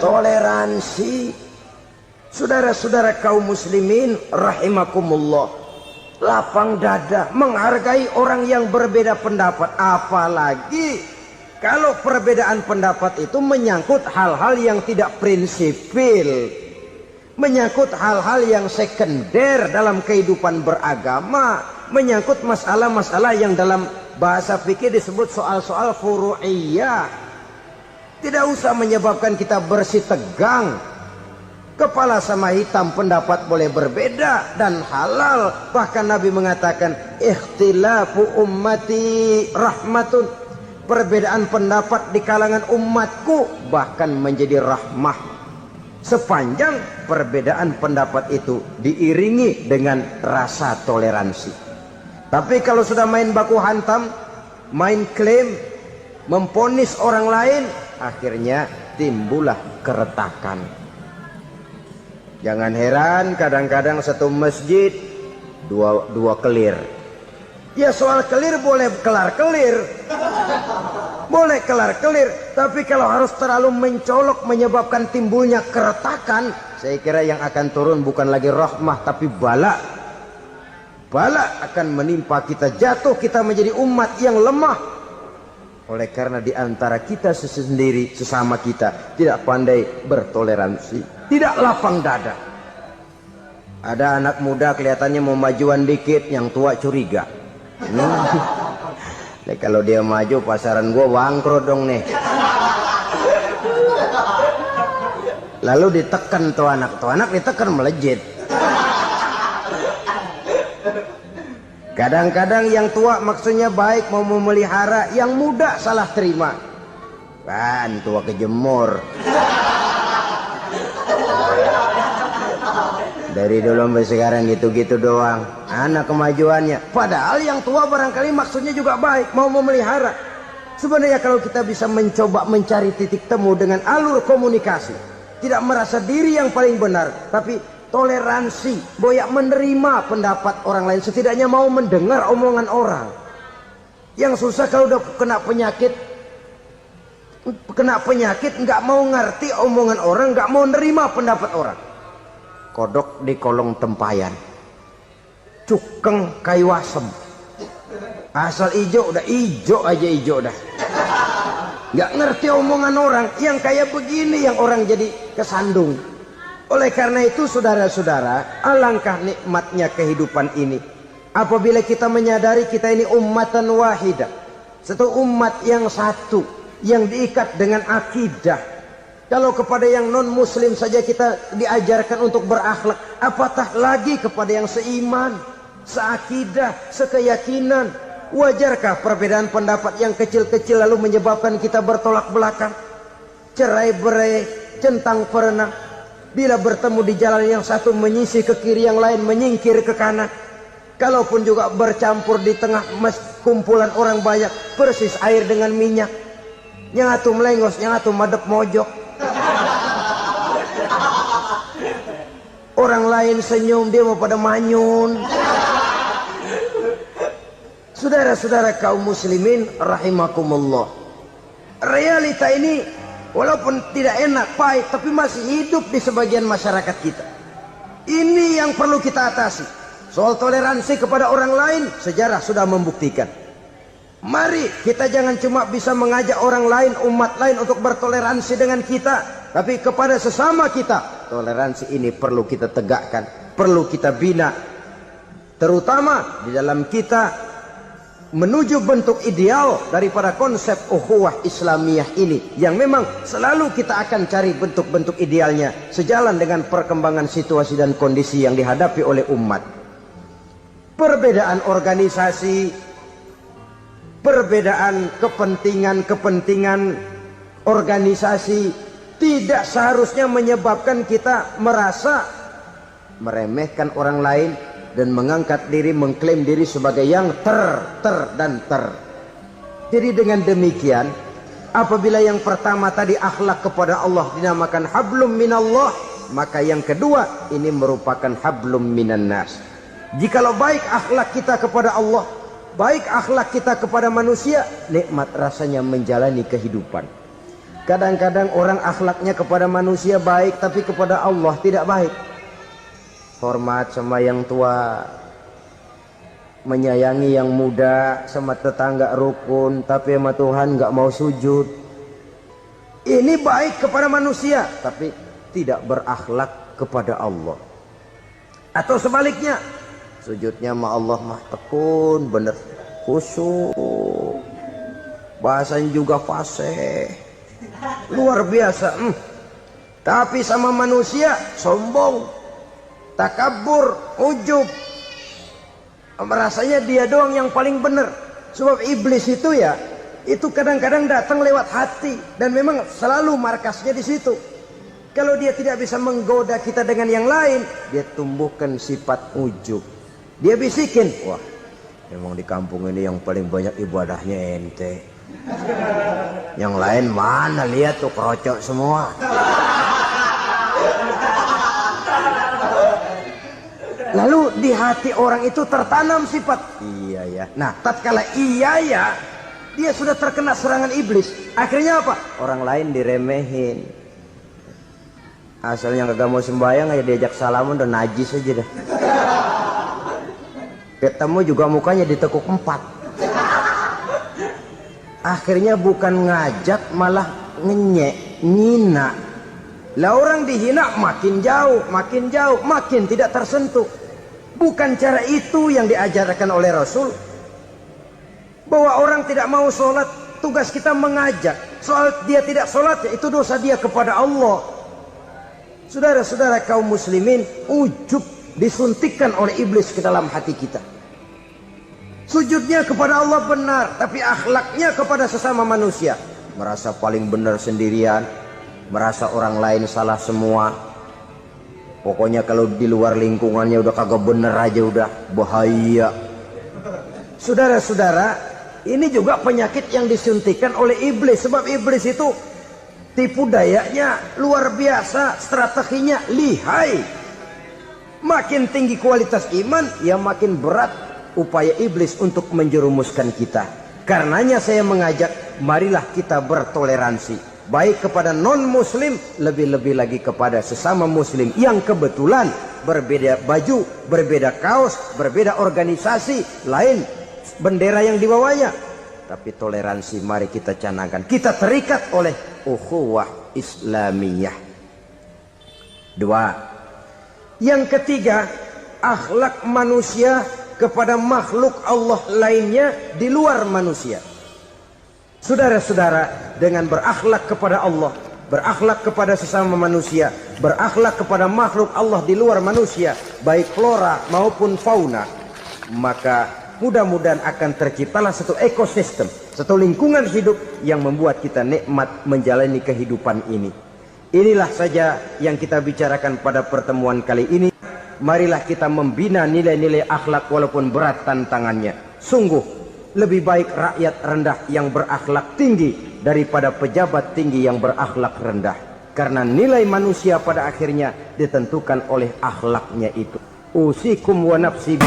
Toleransi. Saudara-saudara kaum muslimin rahimakumullah, lapang dada menghargai orang yang berbeda pendapat, apalagi kalau perbedaan pendapat itu menyangkut hal-hal yang tidak prinsipil, menyangkut hal-hal yang sekunder dalam kehidupan beragama, menyangkut masalah-masalah yang dalam bahasa fikih disebut soal-soal furu'iyah. Tidak usah menyebabkan kita bersih tegang. Kepala sama hitam pendapat boleh berbeda dan halal. Bahkan Nabi mengatakan ikhtilafu ummati rahmatun. Perbedaan pendapat di kalangan umatku bahkan menjadi rahmah, sepanjang perbedaan pendapat itu diiringi dengan rasa toleransi. Tapi kalau sudah main baku hantam, main klaim, memponis orang lain, akhirnya timbullah keretakan. Jangan heran kadang-kadang satu masjid dua kelir. Ya soal kelir boleh kelar-kelir, boleh kelar-kelir. Tapi kalau harus terlalu mencolok menyebabkan timbulnya keretakan, saya kira yang akan turun bukan lagi rahmah tapi bala. Bala akan menimpa kita, jatuh kita menjadi umat yang lemah. Oleh karena di antara kita sendiri, sesama kita tidak pandai bertoleransi, tidak lapang dada. Ada anak muda kelihatannya mau majuan dikit, yang tua curiga. Nah, kalau dia maju pasaran gua bangkrut dong nih. Lalu ditekan tuh anak ditekan melejit. Kadang-kadang yang tua maksudnya baik, mau memelihara, yang muda salah terima. Kan tua kejemur. Dari dulu sampai sekarang gitu-gitu doang. Anak kemajuannya. Padahal yang tua barangkali maksudnya juga baik, mau memelihara. Sebenarnya kalau kita bisa mencoba mencari titik temu dengan alur komunikasi, tidak merasa diri yang paling benar, tapi toleransi, boyak menerima pendapat orang lain, setidaknya mau mendengar omongan orang. Yang susah kalau udah kena penyakit nggak mau ngerti omongan orang, nggak mau nerima pendapat orang. Kodok di kolong tempayan, cukeng kayu asem, asal ijo udah ijo aja ijo dah. Nggak ngerti omongan orang, yang kayak begini yang orang jadi kesandung. Oleh karena itu saudara-saudara, alangkah nikmatnya kehidupan ini apabila kita menyadari kita ini ummatan wahidah, satu umat yang satu, yang diikat dengan akidah. Kalau kepada yang non muslim saja kita diajarkan untuk berakhlak, apatah lagi kepada yang seiman, seakidah, sekeyakinan. Wajarkah perbedaan pendapat yang kecil-kecil lalu menyebabkan kita bertolak belakang, cerai-berai, centang perenang? Bila bertemu di jalan yang satu menyisih ke kiri, yang lain menyingkir ke kanan. Kalaupun juga bercampur di tengah kumpulan orang banyak, persis air dengan minyak. Yang atu melengos, yang atu madep mojok. Orang lain senyum, dia mau pada manyun. Saudara-saudara kaum muslimin rahimakumullah, realita ini walaupun tidak enak, pahit, tapi masih hidup di sebagian masyarakat kita. Ini yang perlu kita atasi. Soal toleransi kepada orang lain, sejarah sudah membuktikan. Mari kita jangan cuma bisa mengajak orang lain, umat lain untuk bertoleransi dengan kita, tapi kepada sesama kita, toleransi ini perlu kita tegakkan, perlu kita bina. Terutama di dalam kita menuju bentuk ideal daripada konsep ukhuwah Islamiyah ini, yang memang selalu kita akan cari bentuk-bentuk idealnya sejalan dengan perkembangan situasi dan kondisi yang dihadapi oleh umat. Perbedaan organisasi, perbedaan kepentingan organisasi tidak seharusnya menyebabkan kita merasa meremehkan orang lain dan mengangkat diri, mengklaim diri sebagai yang ter. Jadi dengan demikian, apabila yang pertama tadi akhlak kepada Allah dinamakan hablum minallah, maka yang kedua ini merupakan hablum minan nas. Jikalau baik akhlak kita kepada Allah, baik akhlak kita kepada manusia, nikmat rasanya menjalani kehidupan. Kadang-kadang orang akhlaknya kepada manusia baik, tapi kepada Allah tidak baik. Hormat sama yang tua, menyayangi yang muda, sama tetangga rukun, tapi sama Tuhan nggak mau sujud. Ini baik kepada manusia, tapi tidak berakhlak kepada Allah. Atau sebaliknya, sujudnya sama Allah mah tekun, bener khusyuk, bahasanya juga fasih, luar biasa. Tapi sama manusia sombong, takabur, ujub, merasanya dia doang yang paling benar. Sebab iblis itu ya, itu kadang-kadang datang lewat hati, dan memang selalu markasnya di situ. Kalau dia tidak bisa menggoda kita dengan yang lain, dia tumbuhkan sifat ujub. Dia bisikin, wah emang di kampung ini yang paling banyak ibadahnya ente, yang lain mana, lihat tuh kerocok semua. Lalu di hati orang itu tertanam sifat iya ya. Nah, tatkala iya ya, dia sudah terkena serangan iblis. Akhirnya apa? Orang lain diremehin. Asalnya kagak mau sembahyang aja diajak salaman udah najis aja dah. Ketemu juga mukanya ditekuk 4. Akhirnya bukan ngajak malah ngenyek, ngina. Lah orang dihina makin jauh, makin tidak tersentuh. Bukan cara itu yang diajarkan oleh Rasul. Bahwa orang tidak mau sholat, tugas kita mengajak. Soal dia tidak sholat, ya itu dosa dia kepada Allah. Saudara-saudara kaum muslimin, ujub disuntikkan oleh iblis ke dalam hati kita. Sujudnya kepada Allah benar, tapi akhlaknya kepada sesama manusia, merasa paling benar sendirian, merasa orang lain salah semua. Pokoknya kalau di luar lingkungannya udah kagak bener aja udah bahaya. Saudara-saudara, ini juga penyakit yang disuntikan oleh iblis. Sebab iblis itu tipu dayanya luar biasa, strateginya lihai. Makin tinggi kualitas iman, ya makin berat upaya iblis untuk menjerumuskan kita. Karenanya saya mengajak, marilah kita bertoleransi. Baik kepada non-muslim, lebih-lebih lagi kepada sesama muslim yang kebetulan berbeda baju, berbeda kaos, berbeda organisasi, lain bendera yang dibawanya. Tapi toleransi mari kita canangkan. Kita terikat oleh ukhuwah Islamiyah. 2. Yang ketiga, akhlak manusia kepada makhluk Allah lainnya di luar manusia. Saudara-saudara, dengan berakhlak kepada Allah, berakhlak kepada sesama manusia, berakhlak kepada makhluk Allah di luar manusia, baik flora maupun fauna, maka mudah-mudahan akan terciptalah satu ekosistem, satu lingkungan hidup yang membuat kita nikmat menjalani kehidupan ini. Inilah saja yang kita bicarakan pada pertemuan kali ini. Marilah kita membina nilai-nilai akhlak walaupun berat tantangannya. Sungguh lebih baik rakyat rendah yang berakhlak tinggi daripada pejabat tinggi yang berakhlak rendah. Karena nilai manusia pada akhirnya ditentukan oleh akhlaknya itu. Usikum wa nafsi